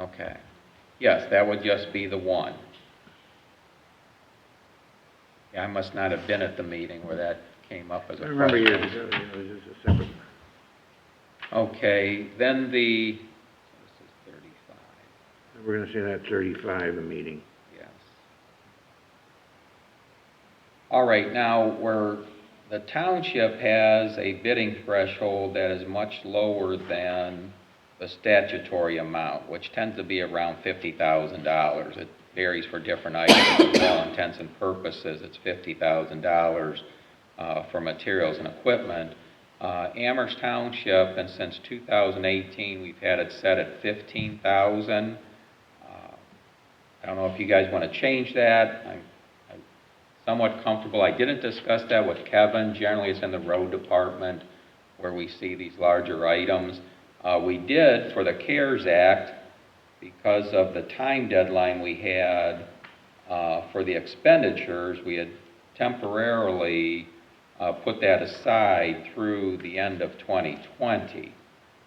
Okay. Yes, that would just be the one. Yeah, I must not have been at the meeting where that came up as a I remember question. years ago, it was just a separate. Okay, then this is 35, We're gonna say that 35 a meeting. yes. All right, now, where the township has a bidding threshold that is much lower than the statutory amount, which tends to be around $50,000. It varies for different items. For all intents and purposes, it's $50,000 for materials and equipment. Amherst Township, and since 2018, we've had it set at $15,000. I don't know if you guys want to change that. I'm somewhat comfortable. I didn't discuss that with Kevin. Generally, it's in the road department where we see these larger items. We did, for the CARES Act, because of the time deadline we had for the expenditures, we had temporarily put that aside through the end of 2020,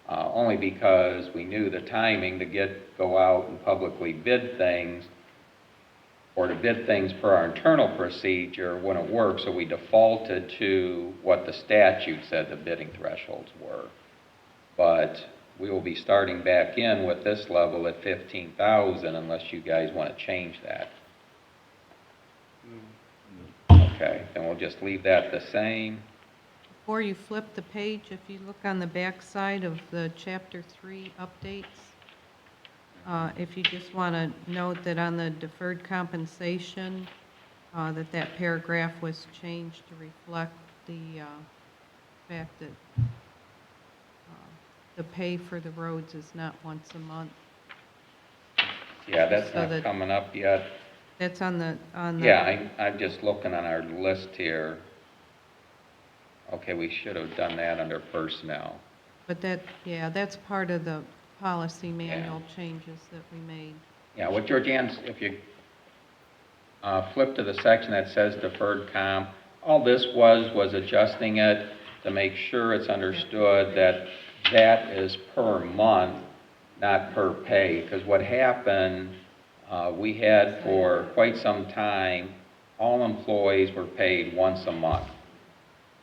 only because we knew the timing to go out and publicly bid things, or to bid things per our internal procedure wouldn't work, so we defaulted to what the statute said the bidding thresholds were. But we will be starting back in with this level at 15,000 unless you guys want to change that. Okay, then we'll just leave that the same. Before you flip the page, if you look on the back side of the Chapter 3 updates, If you just want to note that on the deferred compensation, that paragraph was changed to reflect the fact that the pay for the roads is not once a month. Yeah, that's So not that- coming up yet. That's on the. Yeah, I'm just looking on our list here. Okay, we should have done that under personnel. But that's part of the policy manual changes that we made. Yeah, what Georgianne's, if you flip to the section that says deferred comp, all this was adjusting it to make sure it's understood that that is per month, not per pay. Because what happened, we had for quite some time, all employees were paid once a month.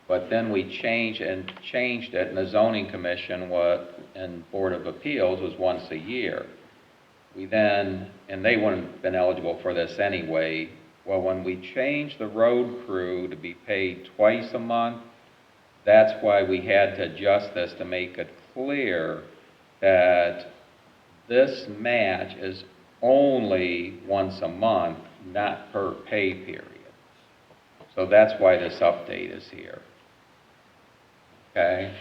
But then we changed it, and the zoning commission and Board of Appeals was once a year. We then, and they wouldn't have been eligible for this anyway. Well, when we changed the road crew to be paid twice a month, that's why we had to adjust this to make it clear that this match is only once a month, not per pay period. So that's why this update is here. Okay?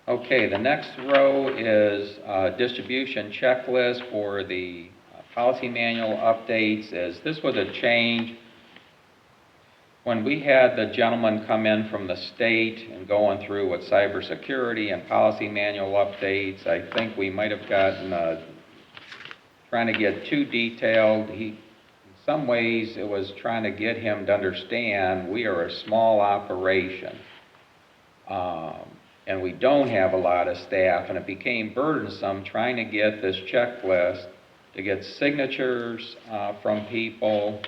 Okay, the next row is distribution checklist for the policy manual updates. This was a change when we had the gentleman come in from the state and going through with cybersecurity and policy manual updates. I think we might have gotten trying to get too detailed. In some ways, it was trying to get him to understand we are a small operation. And we don't have a lot of staff, and it became burdensome trying to get this checklist, to get signatures from people,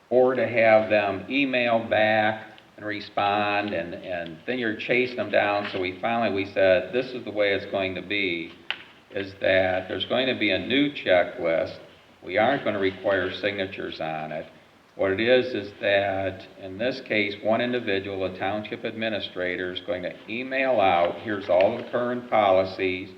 or to have them email back and respond, and then you're chasing them down. So we said, this is the way it's going to be, is that there's going to be a new checklist. We aren't going to require signatures on it. What it is that, in this case, one individual, a township administrator, is going to email out, here's all the current policies.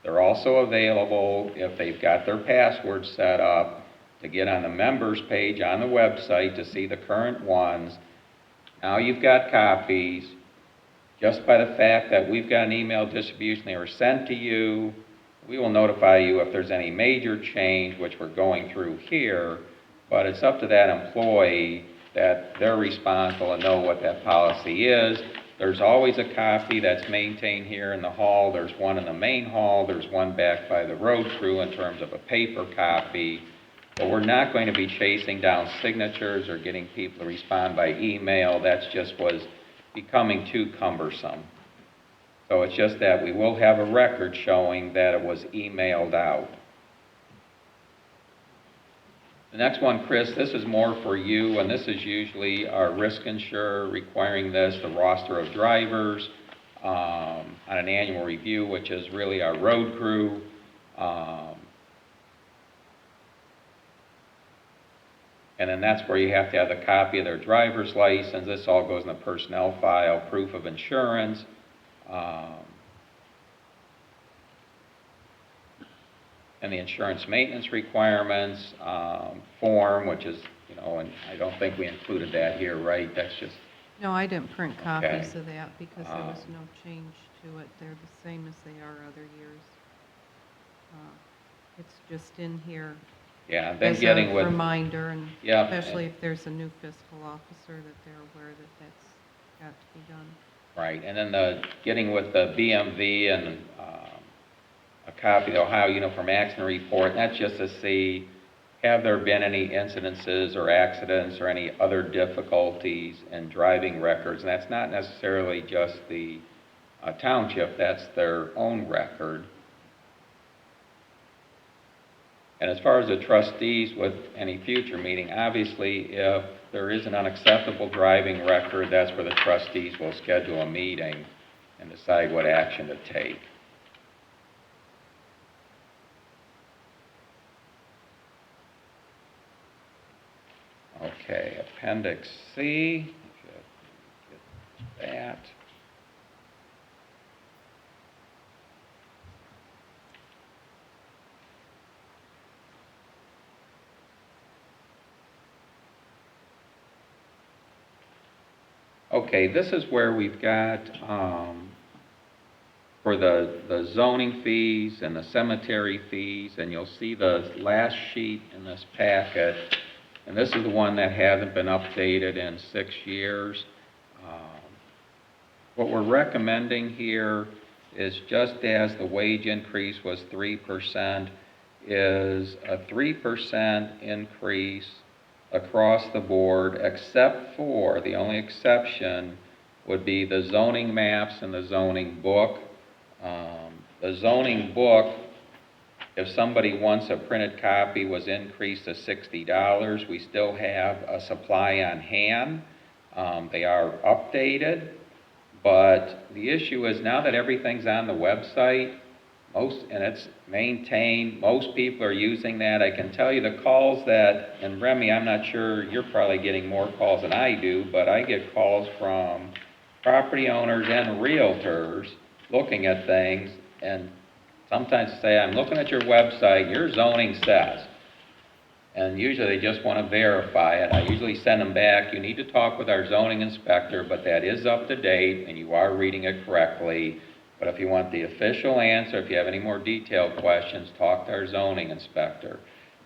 They're also available, if they've got their password set up, to get on the members page on the website to see the current ones. Now you've got copies. Just by the fact that we've got an email distribution, they were sent to you, we will notify you if there's any major change, which we're going through here. But it's up to that employee that they're responsible and know what that policy is. There's always a copy that's maintained here in the hall. There's one in the main hall. There's one back by the road crew in terms of a paper copy. But we're not going to be chasing down signatures or getting people to respond by email. That's just was becoming too cumbersome. So it's just that we will have a record showing that it was emailed out. The next one, Chris, this is more for you, and this is usually our risk insurer requiring this, the roster of drivers on an annual review, which is really our road crew. And then that's where you have to have the copy of their driver's license. This all goes in the personnel file, proof of insurance. And the insurance maintenance requirements form, which is, and I don't think we included that here, right? That's just... No, I didn't print copies Okay. of that because there was no change to it. They're the same as they are other years. It's just in here Yeah, and then as getting a with... reminder, and Yeah. especially if there's a new fiscal officer, that they're aware that that's got to be done. Right, and then getting with the BMV and a copy of the Ohio Uniform Accident Report, and that's just to see, have there been any incidences or accidents or any other difficulties in driving records? And that's not necessarily just the township, that's their own record. And as far as the trustees with any future meeting, obviously if there is an unacceptable driving record, that's where the trustees will schedule a meeting and decide what action to take. Okay, Appendix C, get that. Okay, this is where we've got, for the zoning fees and the cemetery fees, and you'll see the last sheet in this packet, and this is the one that hasn't been updated in 6 years. What we're recommending here is, just as the wage increase was 3%, is a 3% increase across the board, except for, the only exception would be the zoning maps and the zoning book. The zoning book, if somebody wants a printed copy, was increased to $60. We still have a supply on hand. They are updated, but the issue is, now that everything's on the website, and it's maintained, most people are using that. I can tell you the calls that, and Remy, I'm not sure, you're probably getting more calls than I do, but I get calls from property owners and realtors looking at things, and sometimes say, I'm looking at your website, your zoning says. And usually they just want to verify it. I usually send them back, you need to talk with our zoning inspector, but that is up to date and you are reading it correctly. But if you want the official answer, if you have any more detailed questions, talk to our zoning inspector.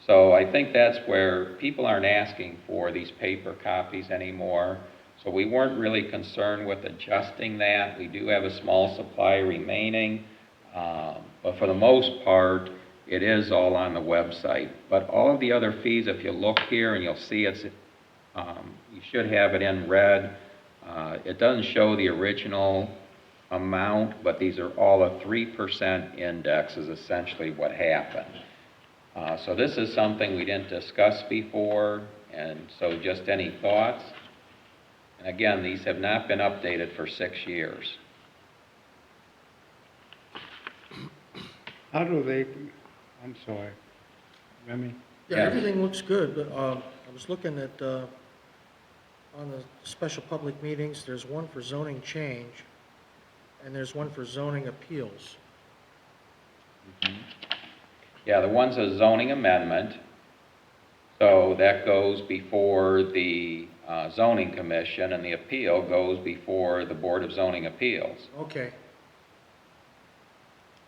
So I think that's where people aren't asking for these paper copies anymore. So we weren't really concerned with adjusting that. We do have a small supply remaining, but for the most part, it is all on the website. But all of the other fees, if you look here and you'll see it's, you should have it in red. It doesn't show the original amount, but these are all a 3% index is essentially what happened. So this is something we didn't discuss before, and so just any thoughts? And again, these have not been updated for 6 years. How do they, I'm sorry, Remy? Yeah, Yes. everything looks good, but I was looking at, on the special public meetings, there's one for zoning change, and there's one for zoning appeals. Yeah, the one's a zoning amendment, so that goes before the zoning commission, and the appeal goes before the Board of Zoning Appeals. Okay.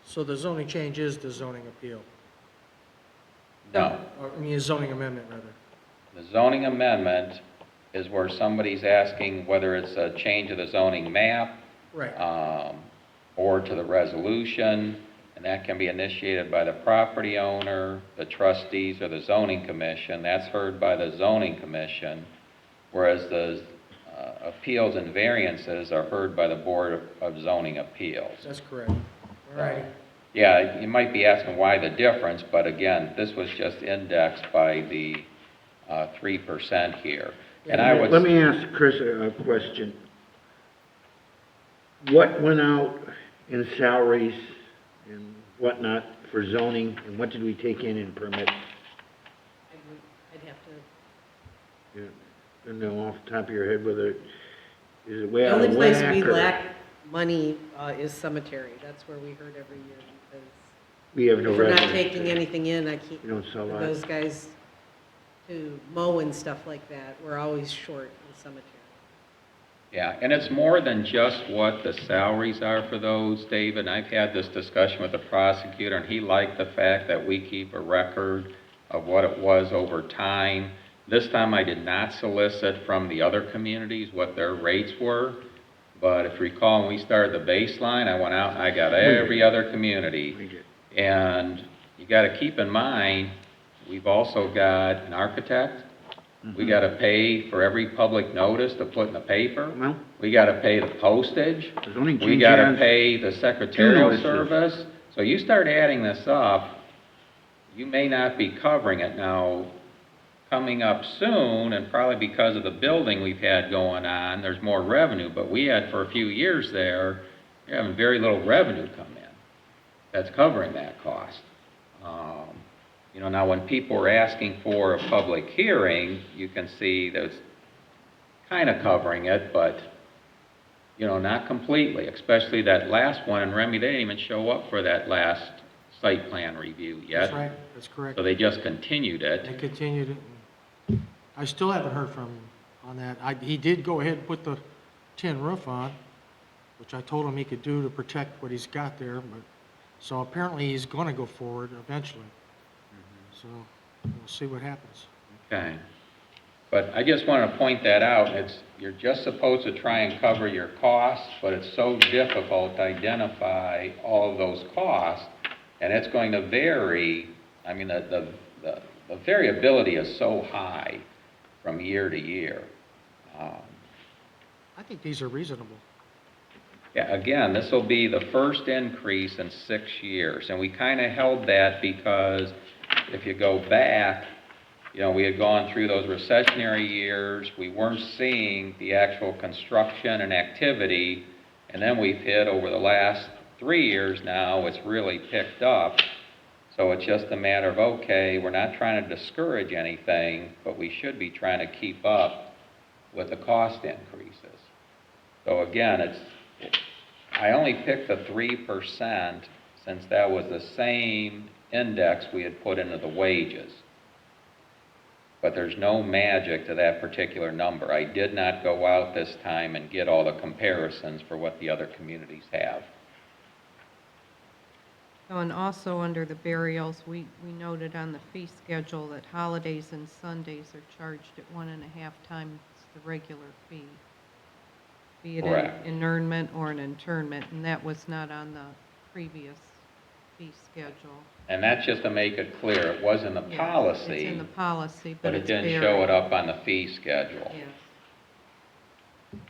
So the zoning change is the zoning appeal, No, or, I mean, a zoning amendment, rather. the zoning amendment is where somebody's asking whether it's a change of the zoning map, Right. or to the resolution, and that can be initiated by the property owner, the trustees, or the zoning commission. That's heard by the zoning commission, whereas the appeals and variances are heard by the Board of Zoning Appeals. That's correct. All righty. Yeah, you might be asking why the difference, but again, this was just indexed by the 3% here. And I would... Let me ask Chris a question. What went out in salaries and whatnot for zoning, and what did we take in permits? I'd have to, You don't know off the top of your head whether, is it way the out only of place whack, we or lack money is cemetery. That's where we heard every year, because we have no if we're not residents? taking anything in, I can't, We don't sell for that? those guys to mow and stuff like that, we're always short in cemetery. Yeah, and it's more than just what the salaries are for those, David. I've had this discussion with the prosecutor, and he liked the fact that we keep a record of what it was over time. This time I did not solicit from the other communities what their rates were, but if you recall, when we started the baseline, I went out and I got every other community. We get- And you got to keep in mind, we've also got an architect. We got to pay for every public notice to put in the paper. Well, We got to pay the postage. the zoning We change got to has pay the secretarial notices. service. So you start adding this up, you may not be covering it. Now, coming up soon, and probably because of the building we've had going on, there's more revenue. But we had for a few years there, you're having very little revenue come in that's covering that cost. You know, now when people are asking for a public hearing, you can see that's kind of covering it, but, you know, not completely, especially that last one. And Remy, they didn't even show up for that last site plan review yet. That's right, that's correct. So they just continued it. They continued it. And I still haven't heard from him on that. He did go ahead and put the tin roof on, which I told him he could do to protect what he's got there, but, so apparently he's gonna go forward eventually. So we'll see what happens. Okay. But I just want to point that out. You're just supposed to try and cover your costs, but it's so difficult to identify all of those costs, and it's going to vary. I mean, the variability is so high from year to year. I think these are reasonable. Yeah, again, this will be the first increase in 6 years, and we kind of held that because if you go back, you know, we had gone through those recessionary years, we weren't seeing the actual construction and activity, and then we've hit over the last 3 years now, it's really picked up. So it's just a matter of, okay, we're not trying to discourage anything, but we should be trying to keep up with the cost increases. So again, I only picked the 3% since that was the same index we had put into the wages. But there's no magic to that particular number. I did not go out this time and get all the comparisons for what the other communities have. Oh, and also under the burials, we noted on the fee schedule that holidays and Sundays are charged at 1.5 times the regular fee, be it Correct. an inurnment or an internment, and that was not on the previous fee schedule. And that's just to make it clear, it was in the Yes, policy, it's in the policy, but but it it's didn't buried. show it up on the fee schedule. Yes.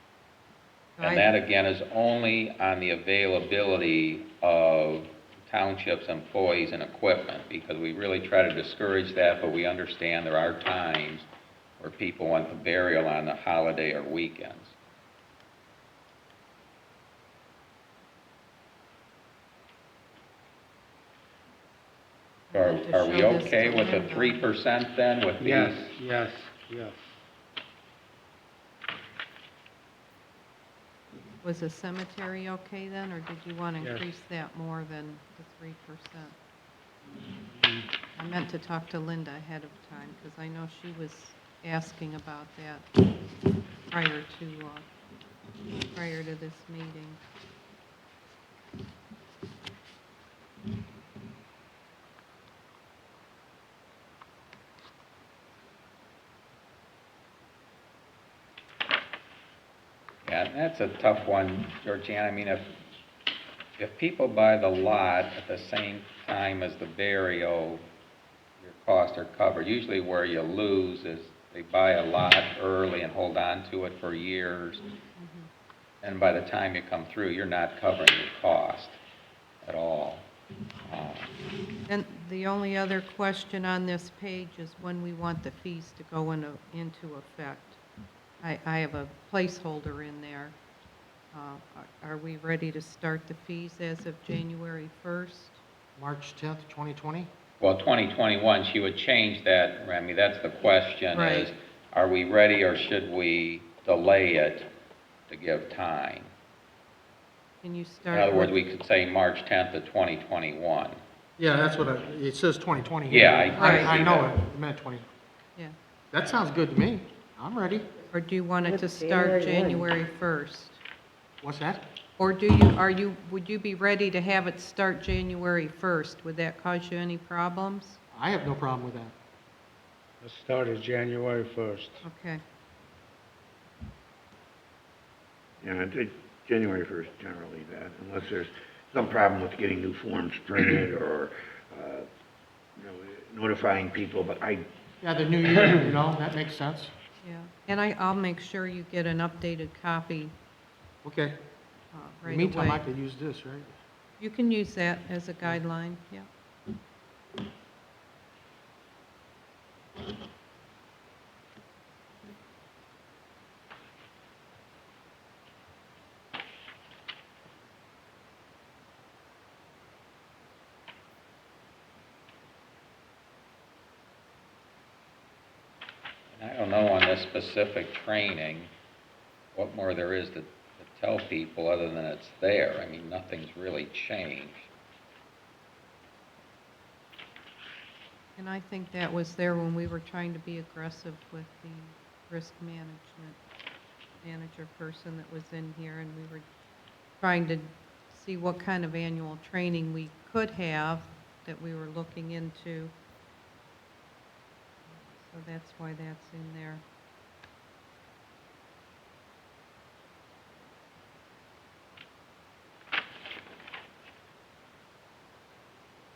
And that again is only on the availability of township's employees and equipment, because we really try to discourage that, but we understand there are times where people want the burial on a holiday or weekends. Are we okay with the 3% then with these? Yes. Was the cemetery okay then, or did you want to Yes. increase that more than the 3%? I meant to talk to Linda ahead of time, because I know she was asking about that prior to this meeting. Yeah, that's a tough one, Georgiana. I mean, if people buy the lot at the same time as the burial, your costs are covered. Usually where you lose is they buy a lot early and hold on to it for years. And by the time you come through, you're not covering your cost at all. And the only other question on this page is when we want the fees to go into effect. I have a placeholder in there. Are we ready to start the fees as of January 1st? March 10th, 2020? Well, 2021, she would change that, Remy. That's the question is, Right. are we ready or should we delay it to give time? Can you In start? other words, with- we could say March 10th of 2021. Yeah, that's what it says 2020 here. Yeah, I see know that. it meant 20. Yeah. That sounds good to me. I'm ready. Or do you want it to What's start January 1? January 1st? What's that? Or would you be ready to have it start January 1st? Would that cause you any problems? I have no problem with that. It started January 1st. Okay. Yeah, I think January 1st generally that, unless there's some problem with getting new forms printed or, notifying people, but Yeah, the new year, that makes sense. Yeah. And I'll make sure you get an updated copy Okay. right In the meantime, I away. could use this, right? You can use that as a guideline, yeah. no specific training, what more there is to tell people other than it's there? I mean, nothing's really changed. And I think that was there when we were trying to be aggressive with the risk management manager person that was in here, and we were trying to see what kind of annual training we could have that we were looking into. So that's why that's in there.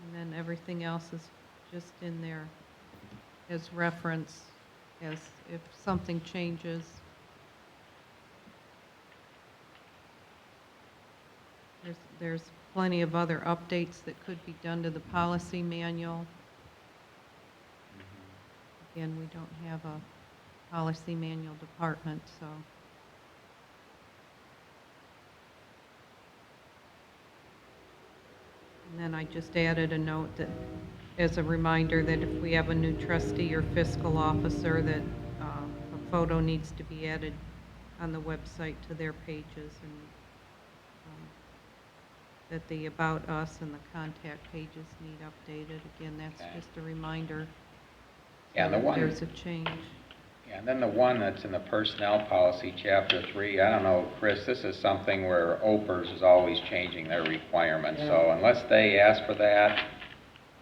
And then everything else is just in there as reference, as if something changes. There's plenty of other updates that could be done to the policy manual. Again, we don't have a policy manual department, so. And then I just added a note that, as a reminder, that if we have a new trustee or fiscal officer, that a photo needs to be added on the website to their pages, and that the About Us and the contact pages need updated. Again, that's Okay. just a reminder. Yeah, and the one, There's a change. yeah, and then the one that's in the Personnel Policy, Chapter 3, I don't know, Chris, this is something where OPERS is always changing their requirements, so unless they ask for that,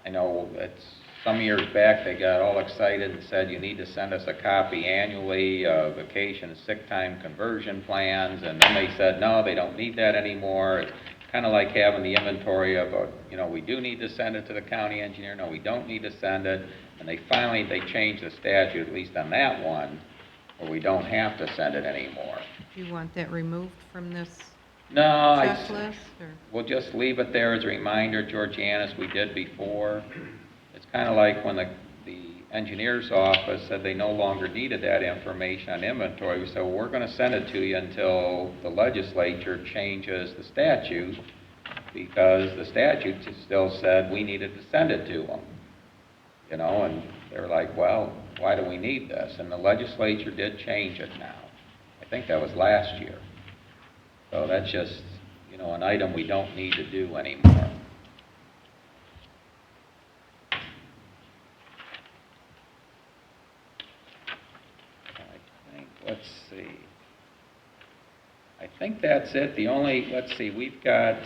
I know it's, some years back, they got all excited and said, you need to send us a copy annually of vacation and sick time conversion plans, and then they said, no, they don't need that anymore. It's kind of like having the inventory of, you know, we do need to send it to the county engineer, no, we don't need to send it, and they changed the statute, at least on that one, where we don't have to send it anymore. Do you want that removed from this No, checklist, or? we'll just leave it there as a reminder, Georgiana, we did before. It's kind of like when the engineer's office said they no longer needed that information on inventory. We said, well, we're going to send it to you until the legislature changes the statute, because the statute still said we needed to send it to them. You know, and they're like, well, why do we need this? And the legislature did change it now. I think that was last year. So that's just, you know, an item we don't need to do anymore. Let's see. I think that's it. The only, let's see, we've got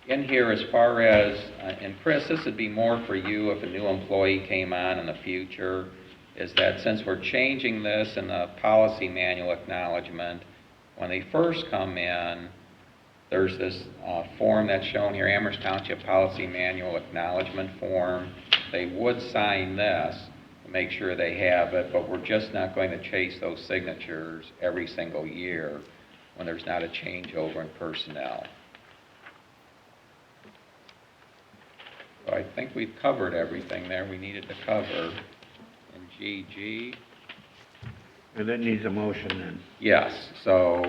in here as far as, and Chris, this would be more for you if a new employee came on in the future, is that since we're changing this in the policy manual acknowledgement, when they first come in, there's this form that's shown here, Amherst Township Policy Manual Acknowledgement Form. They would sign this to make sure they have it, but we're just not going to chase those signatures every single year when there's not a changeover in personnel. So I think we've covered everything there we needed to cover in GG. And that needs a motion then. Yes, so,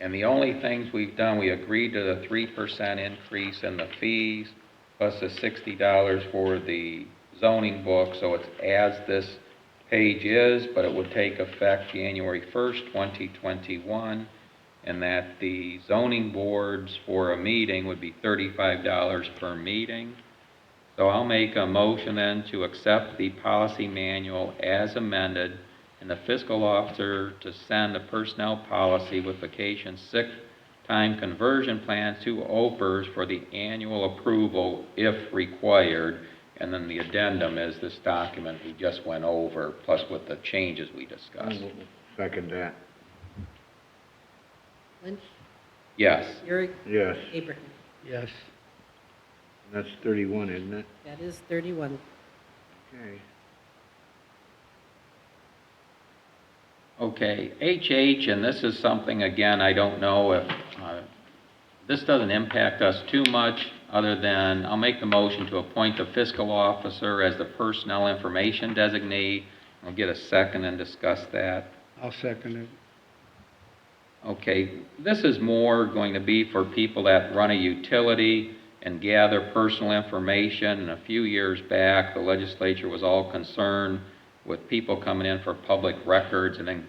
and the only things we've done, we agreed to the 3% increase in the fees, plus the $60 for the zoning book, so it's as this page is, but it would take effect January 1st, 2021, and that the zoning boards for a meeting would be $35 per meeting. So I'll make a motion then to accept the policy manual as amended, and the fiscal officer to send the personnel policy with vacation sick time conversion plans to OPERS for the annual approval if required. And then the addendum is this document we just went over, plus with the changes we discussed. Second that. Lynch? Yes. Urick? Yes. Abraham? Yes. That's 31, isn't it? That is 31. Okay. Okay, HH, and this is something, again, I don't know if, this doesn't impact us too much, other than I'll make the motion to appoint the fiscal officer as the personnel information designee. I'll get a second and discuss that. I'll second it. Okay, this is more going to be for people that run a utility and gather personal information. And a few years back, the legislature was all concerned with people coming in for public records and then,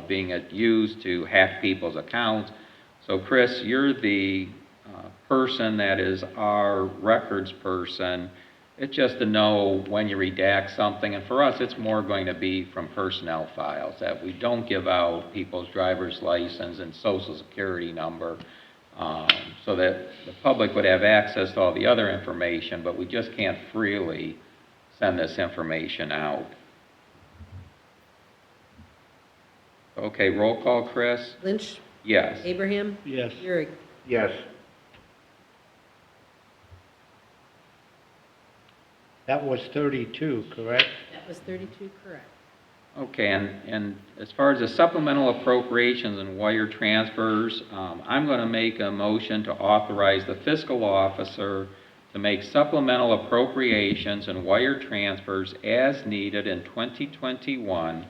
being used to hack people's accounts. So Chris, you're the person that is our records person. It's just to know when you redact something, and for us, it's more going to be from personnel files, that we don't give out people's driver's license and social security number, so that the public would have access to all the other information, but we just can't freely send this information out. Okay, roll call, Chris? Lynch, Yes. Abraham, Yes. Urick. Yes. That was 32, correct? That was 32, correct. Okay, and as far as the supplemental appropriations and wire transfers, I'm going to make a motion to authorize the fiscal officer to make supplemental appropriations and wire transfers as needed in 2021,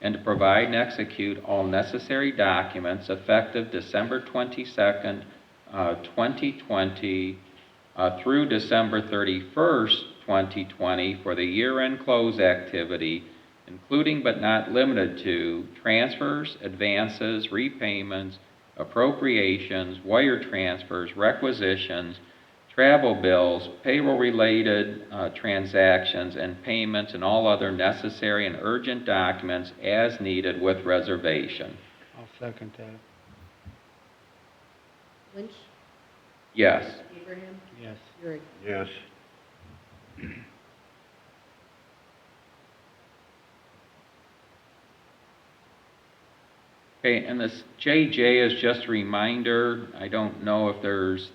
and to provide and execute all necessary documents effective December 22nd, 2020 through December 31st, 2020 for the year-end close activity, including but not limited to transfers, advances, repayments, appropriations, wire transfers, requisitions, travel bills, payroll-related transactions, and payments, and all other necessary and urgent documents as needed with reservation. I'll second that. Lynch, Yes. Abraham, Yes. Urick. Yes. Okay, and this JJ is just a reminder. I don't know if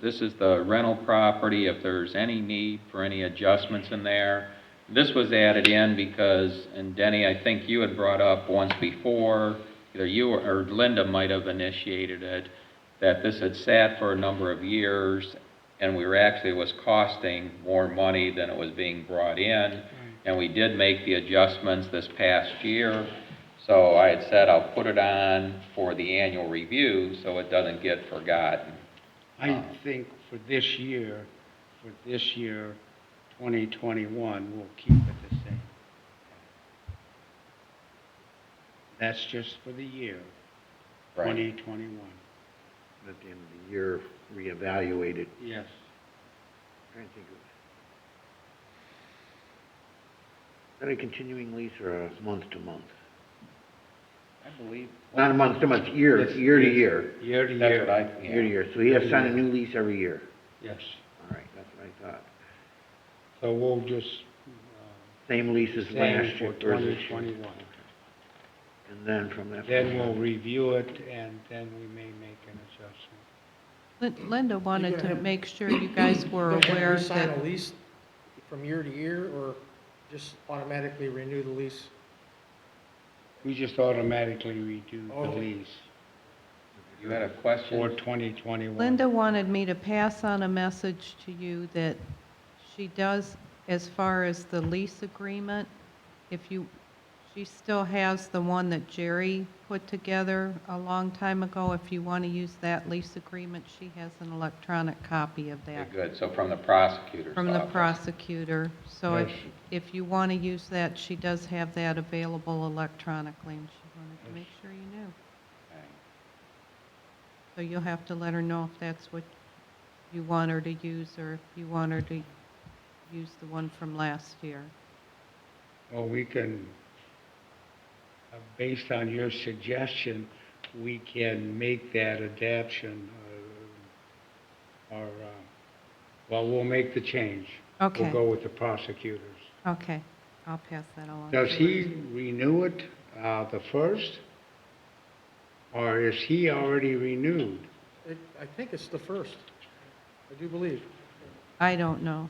this is the rental property, if there's any need for any adjustments in there. This was added in because, and Denny, I think you had brought up once before, either you or Linda might have initiated it, that this had sat for a number of years and it was costing more money than it was being brought in. And we did make the adjustments this past year. So I had said I'll put it on for the annual review so it doesn't get forgotten. I think for this year, 2021, we'll keep it the same. That's just for the year, Right. 2021. At the end of the year, reevaluate it. Yes. Trying to think of, is that a continuing lease or a month-to-month? I believe. Not a month-to-month, year to year. Year to That's year. what I, Year to year, so he has to sign a new lease every year. Yes. All right, that's what I thought. So we'll just, Same lease as same last for year. or this year. 2021. And then from that. Then we'll review it, and then we may make an adjustment. Linda wanted to make sure you guys were Don't you aware sign that, a lease from year to year, or just automatically renew the lease? We just automatically redo the Okay. lease you had a question? for 2021. Linda wanted me to pass on a message to you that she does, as far as the lease agreement, she still has the one that Jerry put together a long time ago. If you want to use that lease agreement, she has an electronic copy of Okay, that good, so from the prosecutor's from the office. prosecutor. So Yes. if you want to use that, she does have that available electronically, and she wanted to make sure you knew. Okay. So you'll have to let her know if that's what you want her to use, or if you want her to use the one from last year. Well, we can, based on your suggestion, we can make that adaptation, we'll make the change. Okay. We'll go with the prosecutors. Okay, I'll pass that along. Does he renew it the first? Or is he already renewed? I think it's the first, I do believe. I don't know.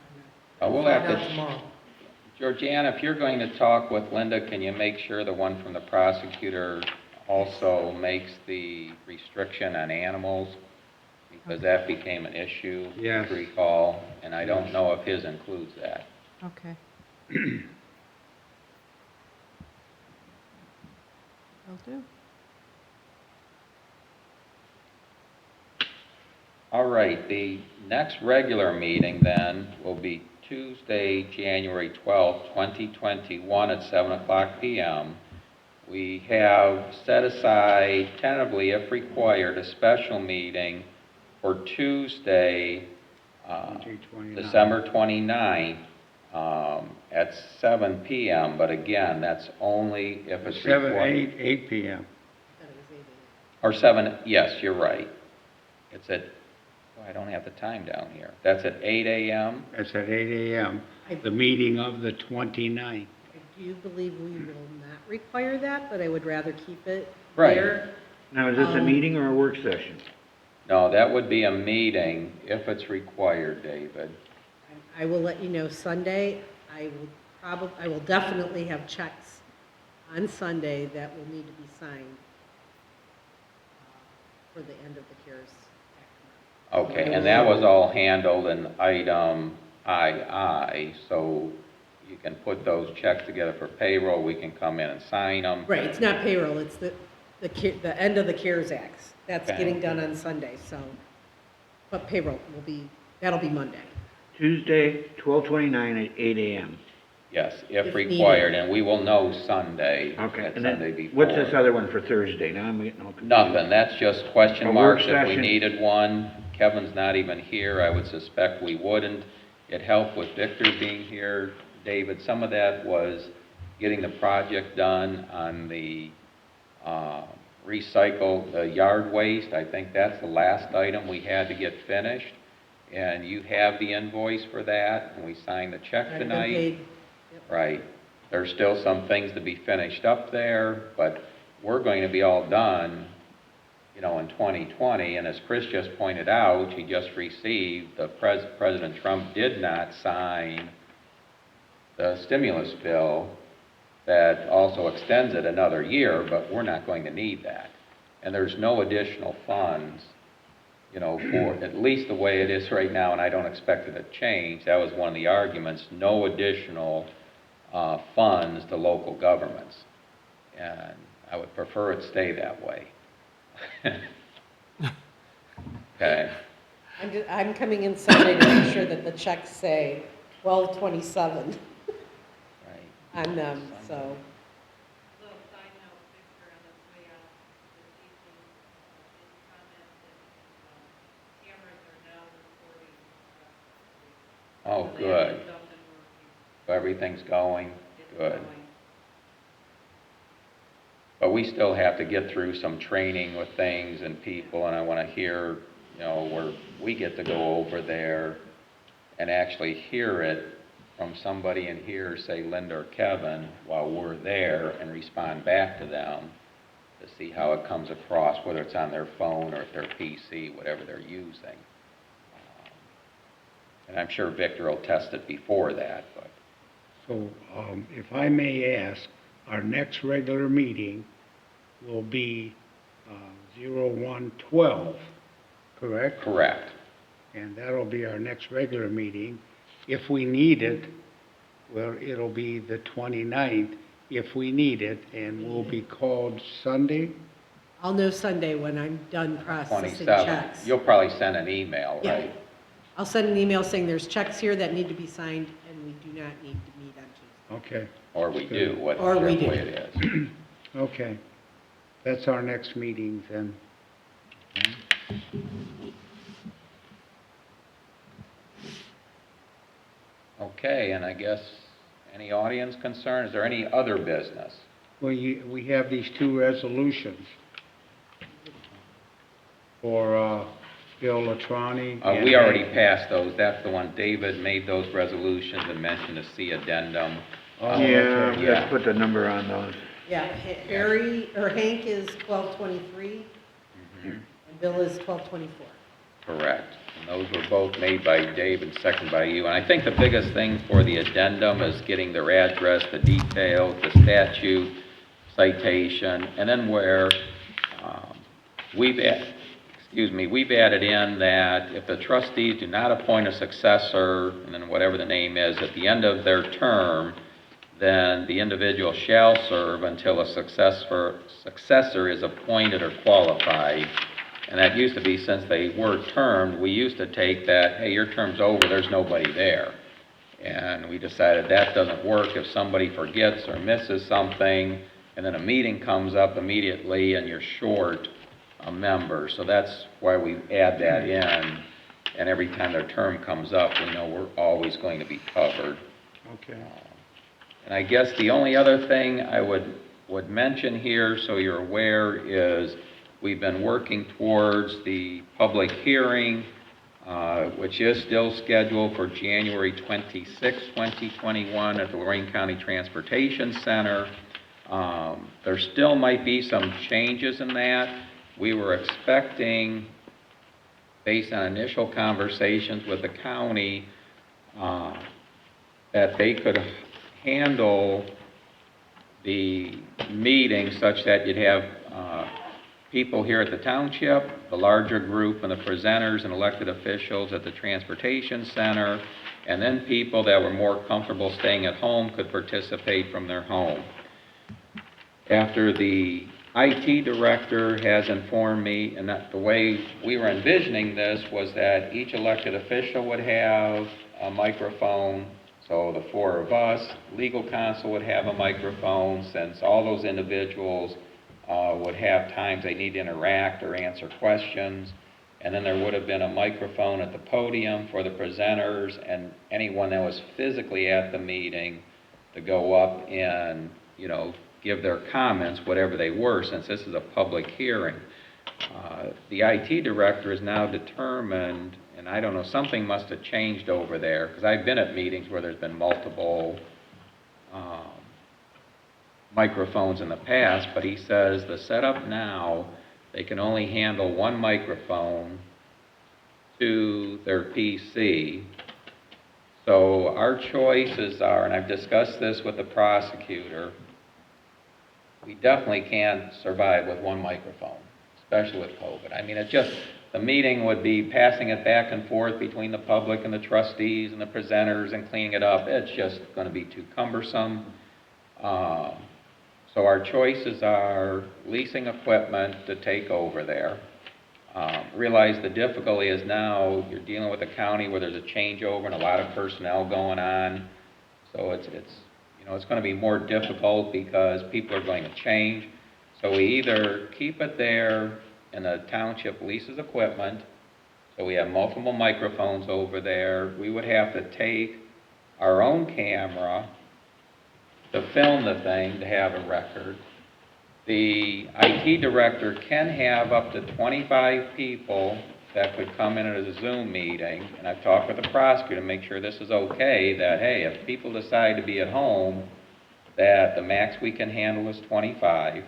We'll Find have out to, tomorrow. Georgiana, if you're going to talk with Linda, can you make sure the one from the prosecutor also makes the restriction on animals? Because that became an issue, Yes. if you recall, and I don't know if his includes that. Okay. Will do. All right, the next regular meeting then will be Tuesday, January 12th, 2021 at 7 o'clock p.m. We have set aside tentatively, if required, a special meeting for Tuesday, December 29th, at 7 p.m., but again, that's only if it's required. 8 p.m. Or 7, yes, you're right. It's at, oh, I don't have the time down here. That's at 8 a.m.? That's at 8 a.m., the meeting of the 29th. I do believe we will not require that, but I would rather keep it Right. there. Now, is this a meeting or a work session? No, that would be a meeting if it's required, David. I will let you know Sunday. I will definitely have checks on Sunday that will need to be signed for the end of the CARES Act. Okay, and that was all handled in item II, so you can put those checks together for payroll, we can come in and sign them. Right, it's not payroll, it's the end of the CARES Act. That's Okay. getting done on Sunday, so, but payroll that'll be Monday. Tuesday, 12/29 at 8 a.m. Yes, if If required, needed. and we will know Sunday, Okay, that and Sunday then, before. what's this other one for Thursday? Now I'm getting all confused. Nothing, that's just question A work marks if we session. needed one. Kevin's not even here, I would suspect we wouldn't. It helped with Victor being here. David, some of that was getting the project done on the recycle, the yard waste. I think that's the last item we had to get finished. And you have the invoice for that, and we signed the check I've been tonight. paid. Yep. Right. There's still some things to be finished up there, but we're going to be all done, in 2020. And as Chris just pointed out, he just received, President Trump did not sign the stimulus bill that also extends it another year, but we're not going to need that. And there's no additional funds, for at least the way it is right now, and I don't expect it to change. That was one of the arguments, no additional funds to local governments. And I would prefer it stay that way. Okay. I'm coming in Sunday to make sure that the checks say 12/27 Right. on them, so. Little side note, Victor, on the way out this evening, his comment that cameras are now recording. Oh, So they good. have something working. So everything's going? It's Good. going. But we still have to get through some training with things and people, and I want to hear, where we get to go over there and actually hear it from somebody in here, say Linda or Kevin, while we're there, and respond back to them to see how it comes across, whether it's on their phone or their PC, whatever they're using. And I'm sure Victor will test it before that, but. So, if I may ask, our next regular meeting will be 01/12, correct? Correct. And that'll be our next regular meeting. If we need it, well, it'll be the 29th if we need it, and will be called Sunday? I'll know Sunday when I'm done processing 27. checks. You'll probably send an email, Yeah. right? I'll send an email saying there's checks here that need to be signed, and we do not need to meet on Tuesday. Okay, Or we do, Or whatever we way do. it is. okay. That's our next meeting then. Okay, and I guess, any audience concern? Is there any other business? We have these two resolutions for Bill Latroni. and- We already passed those. That's the one, David made those resolutions and mentioned a C addendum. Oh, Yeah, okay. Yeah. let's put the number on those. Yeah, Hank is 12/23, and Bill is 12/24. Correct. And those were both made by Dave and seconded by you. And I think the biggest thing for the addendum is getting their address, the details, the statute, citation, and then where we've added in that if the trustees do not appoint a successor, and then whatever the name is, at the end of their term, then the individual shall serve until a successor is appointed or qualified. And that used to be, since they were termed, we used to take that, hey, your term's over, there's nobody there. And we decided that doesn't work if somebody forgets or misses something, and then a meeting comes up immediately and you're short a member. So that's why we add that in, and every time their term comes up, we know we're always going to be covered. Okay. And I guess the only other thing I would mention here, so you're aware, is we've been working towards the public hearing, which is still scheduled for January 26, 2021 at the Lorraine County Transportation Center. There still might be some changes in that. We were expecting, based on initial conversations with the county, that they could handle the meeting such that you'd have people here at the township, the larger group, and the presenters and elected officials at the transportation center, and then people that were more comfortable staying at home could participate from their home. After the IT director has informed me, and that the way we were envisioning this was that each elected official would have a microphone, so the four of us, legal counsel would have a microphone, since all those individuals would have times they need to interact or answer questions. And then there would have been a microphone at the podium for the presenters and anyone that was physically at the meeting to go up and, give their comments, whatever they were, since this is a public hearing. The IT director is now determined, and I don't know, something must have changed over there, because I've been at meetings where there's been multiple microphones in the past, but he says the setup now, they can only handle one microphone to their PC. So our choices are, and I've discussed this with the prosecutor, we definitely can't survive with one microphone, especially with COVID. I mean, the meeting would be passing it back and forth between the public and the trustees and the presenters and cleaning it up. It's just going to be too cumbersome. So our choices are leasing equipment to take over there. Realize the difficulty is now you're dealing with a county where there's a changeover and a lot of personnel going on. So it's going to be more difficult because people are going to change. So we either keep it there and the township leases equipment, so we have multiple microphones over there. We would have to take our own camera to film the thing, to have a record. The IT director can have up to 25 people that could come in at a Zoom meeting, and I've talked with the prosecutor to make sure this is okay, that, hey, if people decide to be at home, that the max we can handle is 25.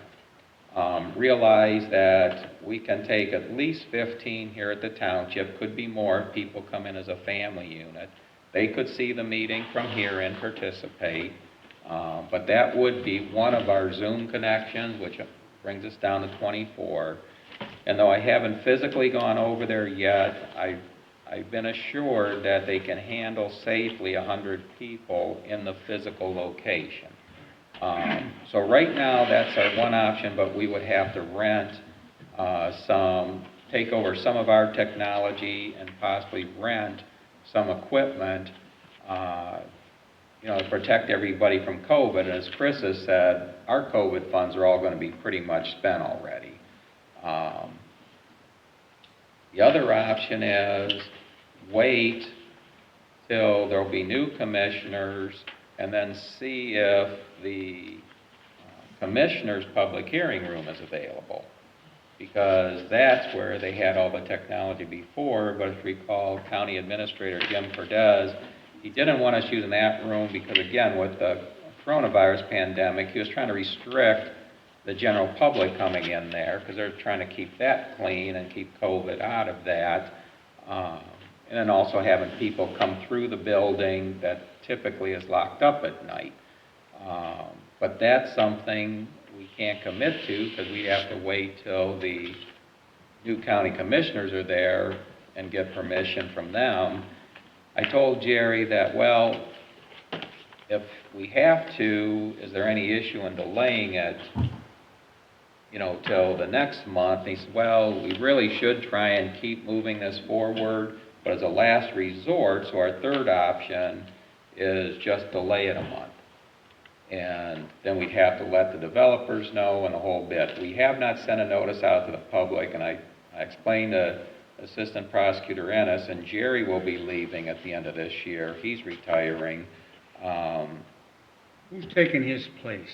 Realize that we can take at least 15 here at the township, could be more if people come in as a family unit. They could see the meeting from here and participate. But that would be one of our Zoom connections, which brings us down to 24. And though I haven't physically gone over there yet, I've been assured that they can handle safely 100 people in the physical location. So right now, that's our one option, but we would have to rent take over some of our technology and possibly rent some equipment to protect everybody from COVID. And as Chris has said, our COVID funds are all going to be pretty much spent already. The other option is wait till there'll be new commissioners and then see if the commissioner's public hearing room is available, because that's where they had all the technology before. But if you recall, County Administrator Jim Cordez, he didn't want us using that room because, again, with the coronavirus pandemic, he was trying to restrict the general public coming in there because they're trying to keep that clean and keep COVID out of that. And then also having people come through the building that typically is locked up at night. But that's something we can't commit to because we have to wait till the new county commissioners are there and get permission from them. I told Jerry that, well, if we have to, is there any issue in delaying it, till the next month? And he said, well, we really should try and keep moving this forward, but as a last resort, so our third option is just delay it a month. And then we'd have to let the developers know and the whole bit. We have not sent a notice out to the public, and I explained to Assistant Prosecutor Ennis, and Jerry will be leaving at the end of this year. He's retiring. Who's taking his place?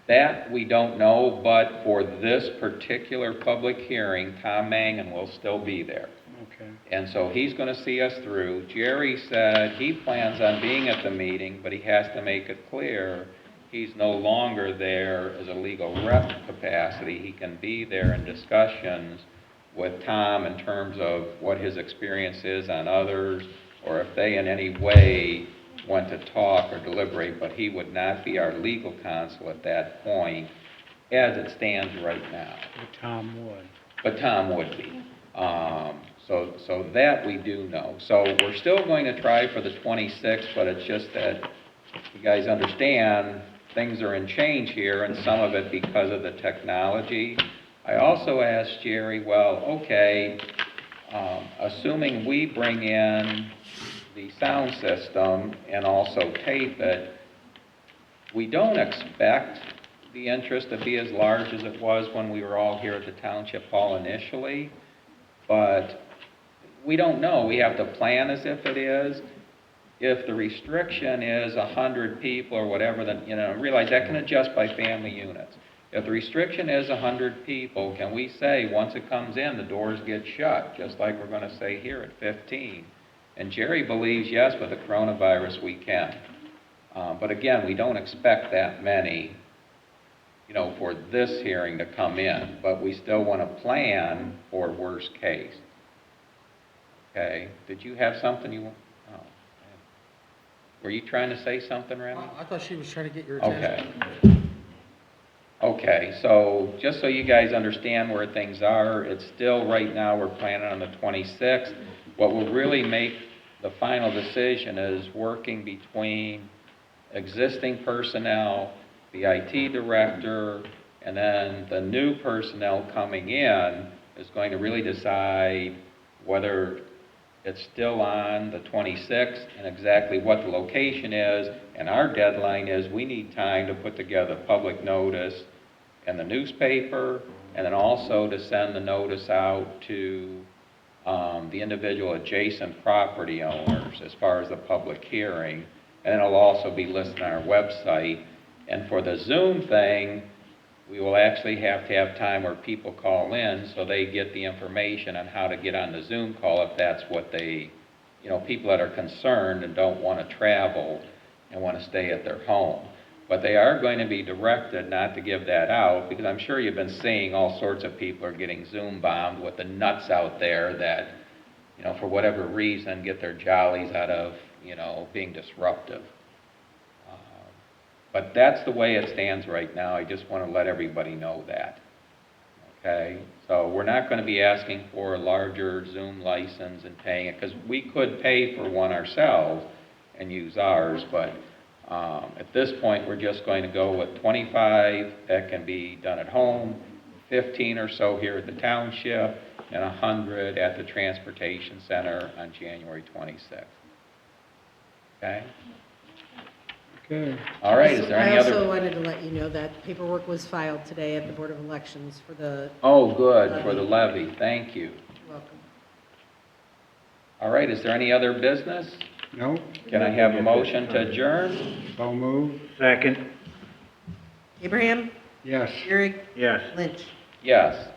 That we don't know, but for this particular public hearing, Tom Mangan will still be there. Okay. And so he's going to see us through. Jerry said he plans on being at the meeting, but he has to make it clear he's no longer there as a legal rep capacity. He can be there in discussions with Tom in terms of what his experience is on others, or if they in any way want to talk or deliberate, but he would not be our legal counsel at that point as it stands right now. But Tom would. But Tom would be. So that we do know. So we're still going to try for the 26th, but it's just that you guys understand things are in change here, and some of it because of the technology. I also asked Jerry, well, okay, assuming we bring in the sound system and also tape it, we don't expect the interest to be as large as it was when we were all here at the Township Hall initially, but we don't know. We have to plan as if it is. If the restriction is 100 people or whatever, then, realize that can adjust by family units. If the restriction is 100 people, can we say once it comes in, the doors get shut, just like we're going to say here at 15? And Jerry believes, yes, with the coronavirus we can. But again, we don't expect that many, for this hearing to come in. But we still want to plan for worst case. Okay. Did you have something you want? Oh. Were you trying to say something, Remy? I thought she was trying to get your attention. Okay. Okay, so just so you guys understand where things are, it's still right now we're planning on the 26th. What will really make the final decision is working between existing personnel, the IT director, and then the new personnel coming in is going to really decide whether it's still on the 26th and exactly what the location is. And our deadline is we need time to put together public notice in the newspaper, and then also to send the notice out to the individual adjacent property owners as far as the public hearing. And it'll also be listed on our website. And for the Zoom thing, we will actually have to have time where people call in so they get the information on how to get on the Zoom call if that's what they, people that are concerned and don't want to travel and want to stay at their home. But they are going to be directed not to give that out, because I'm sure you've been seeing all sorts of people are getting Zoom bombed with the nuts out there that, for whatever reason, get their jollies out of, being disruptive. But that's the way it stands right now. I just want to let everybody know that. Okay? So we're not going to be asking for a larger Zoom license and paying it, because we could pay for one ourselves and use ours, but at this point, we're just going to go with 25 that can be done at home, 15 or so here at the township, and 100 at the transportation center on January 26th. Okay? Okay. All right, is there any I also other? wanted to let you know that paperwork was filed today at the Board of Elections for the, Oh, good, for the levy. Thank you. you're welcome. All right, is there any other business? No? Can I have a motion to adjourn? So moved? Second? Abraham? Yes. Gehrig? Yes. Lynch? Yes.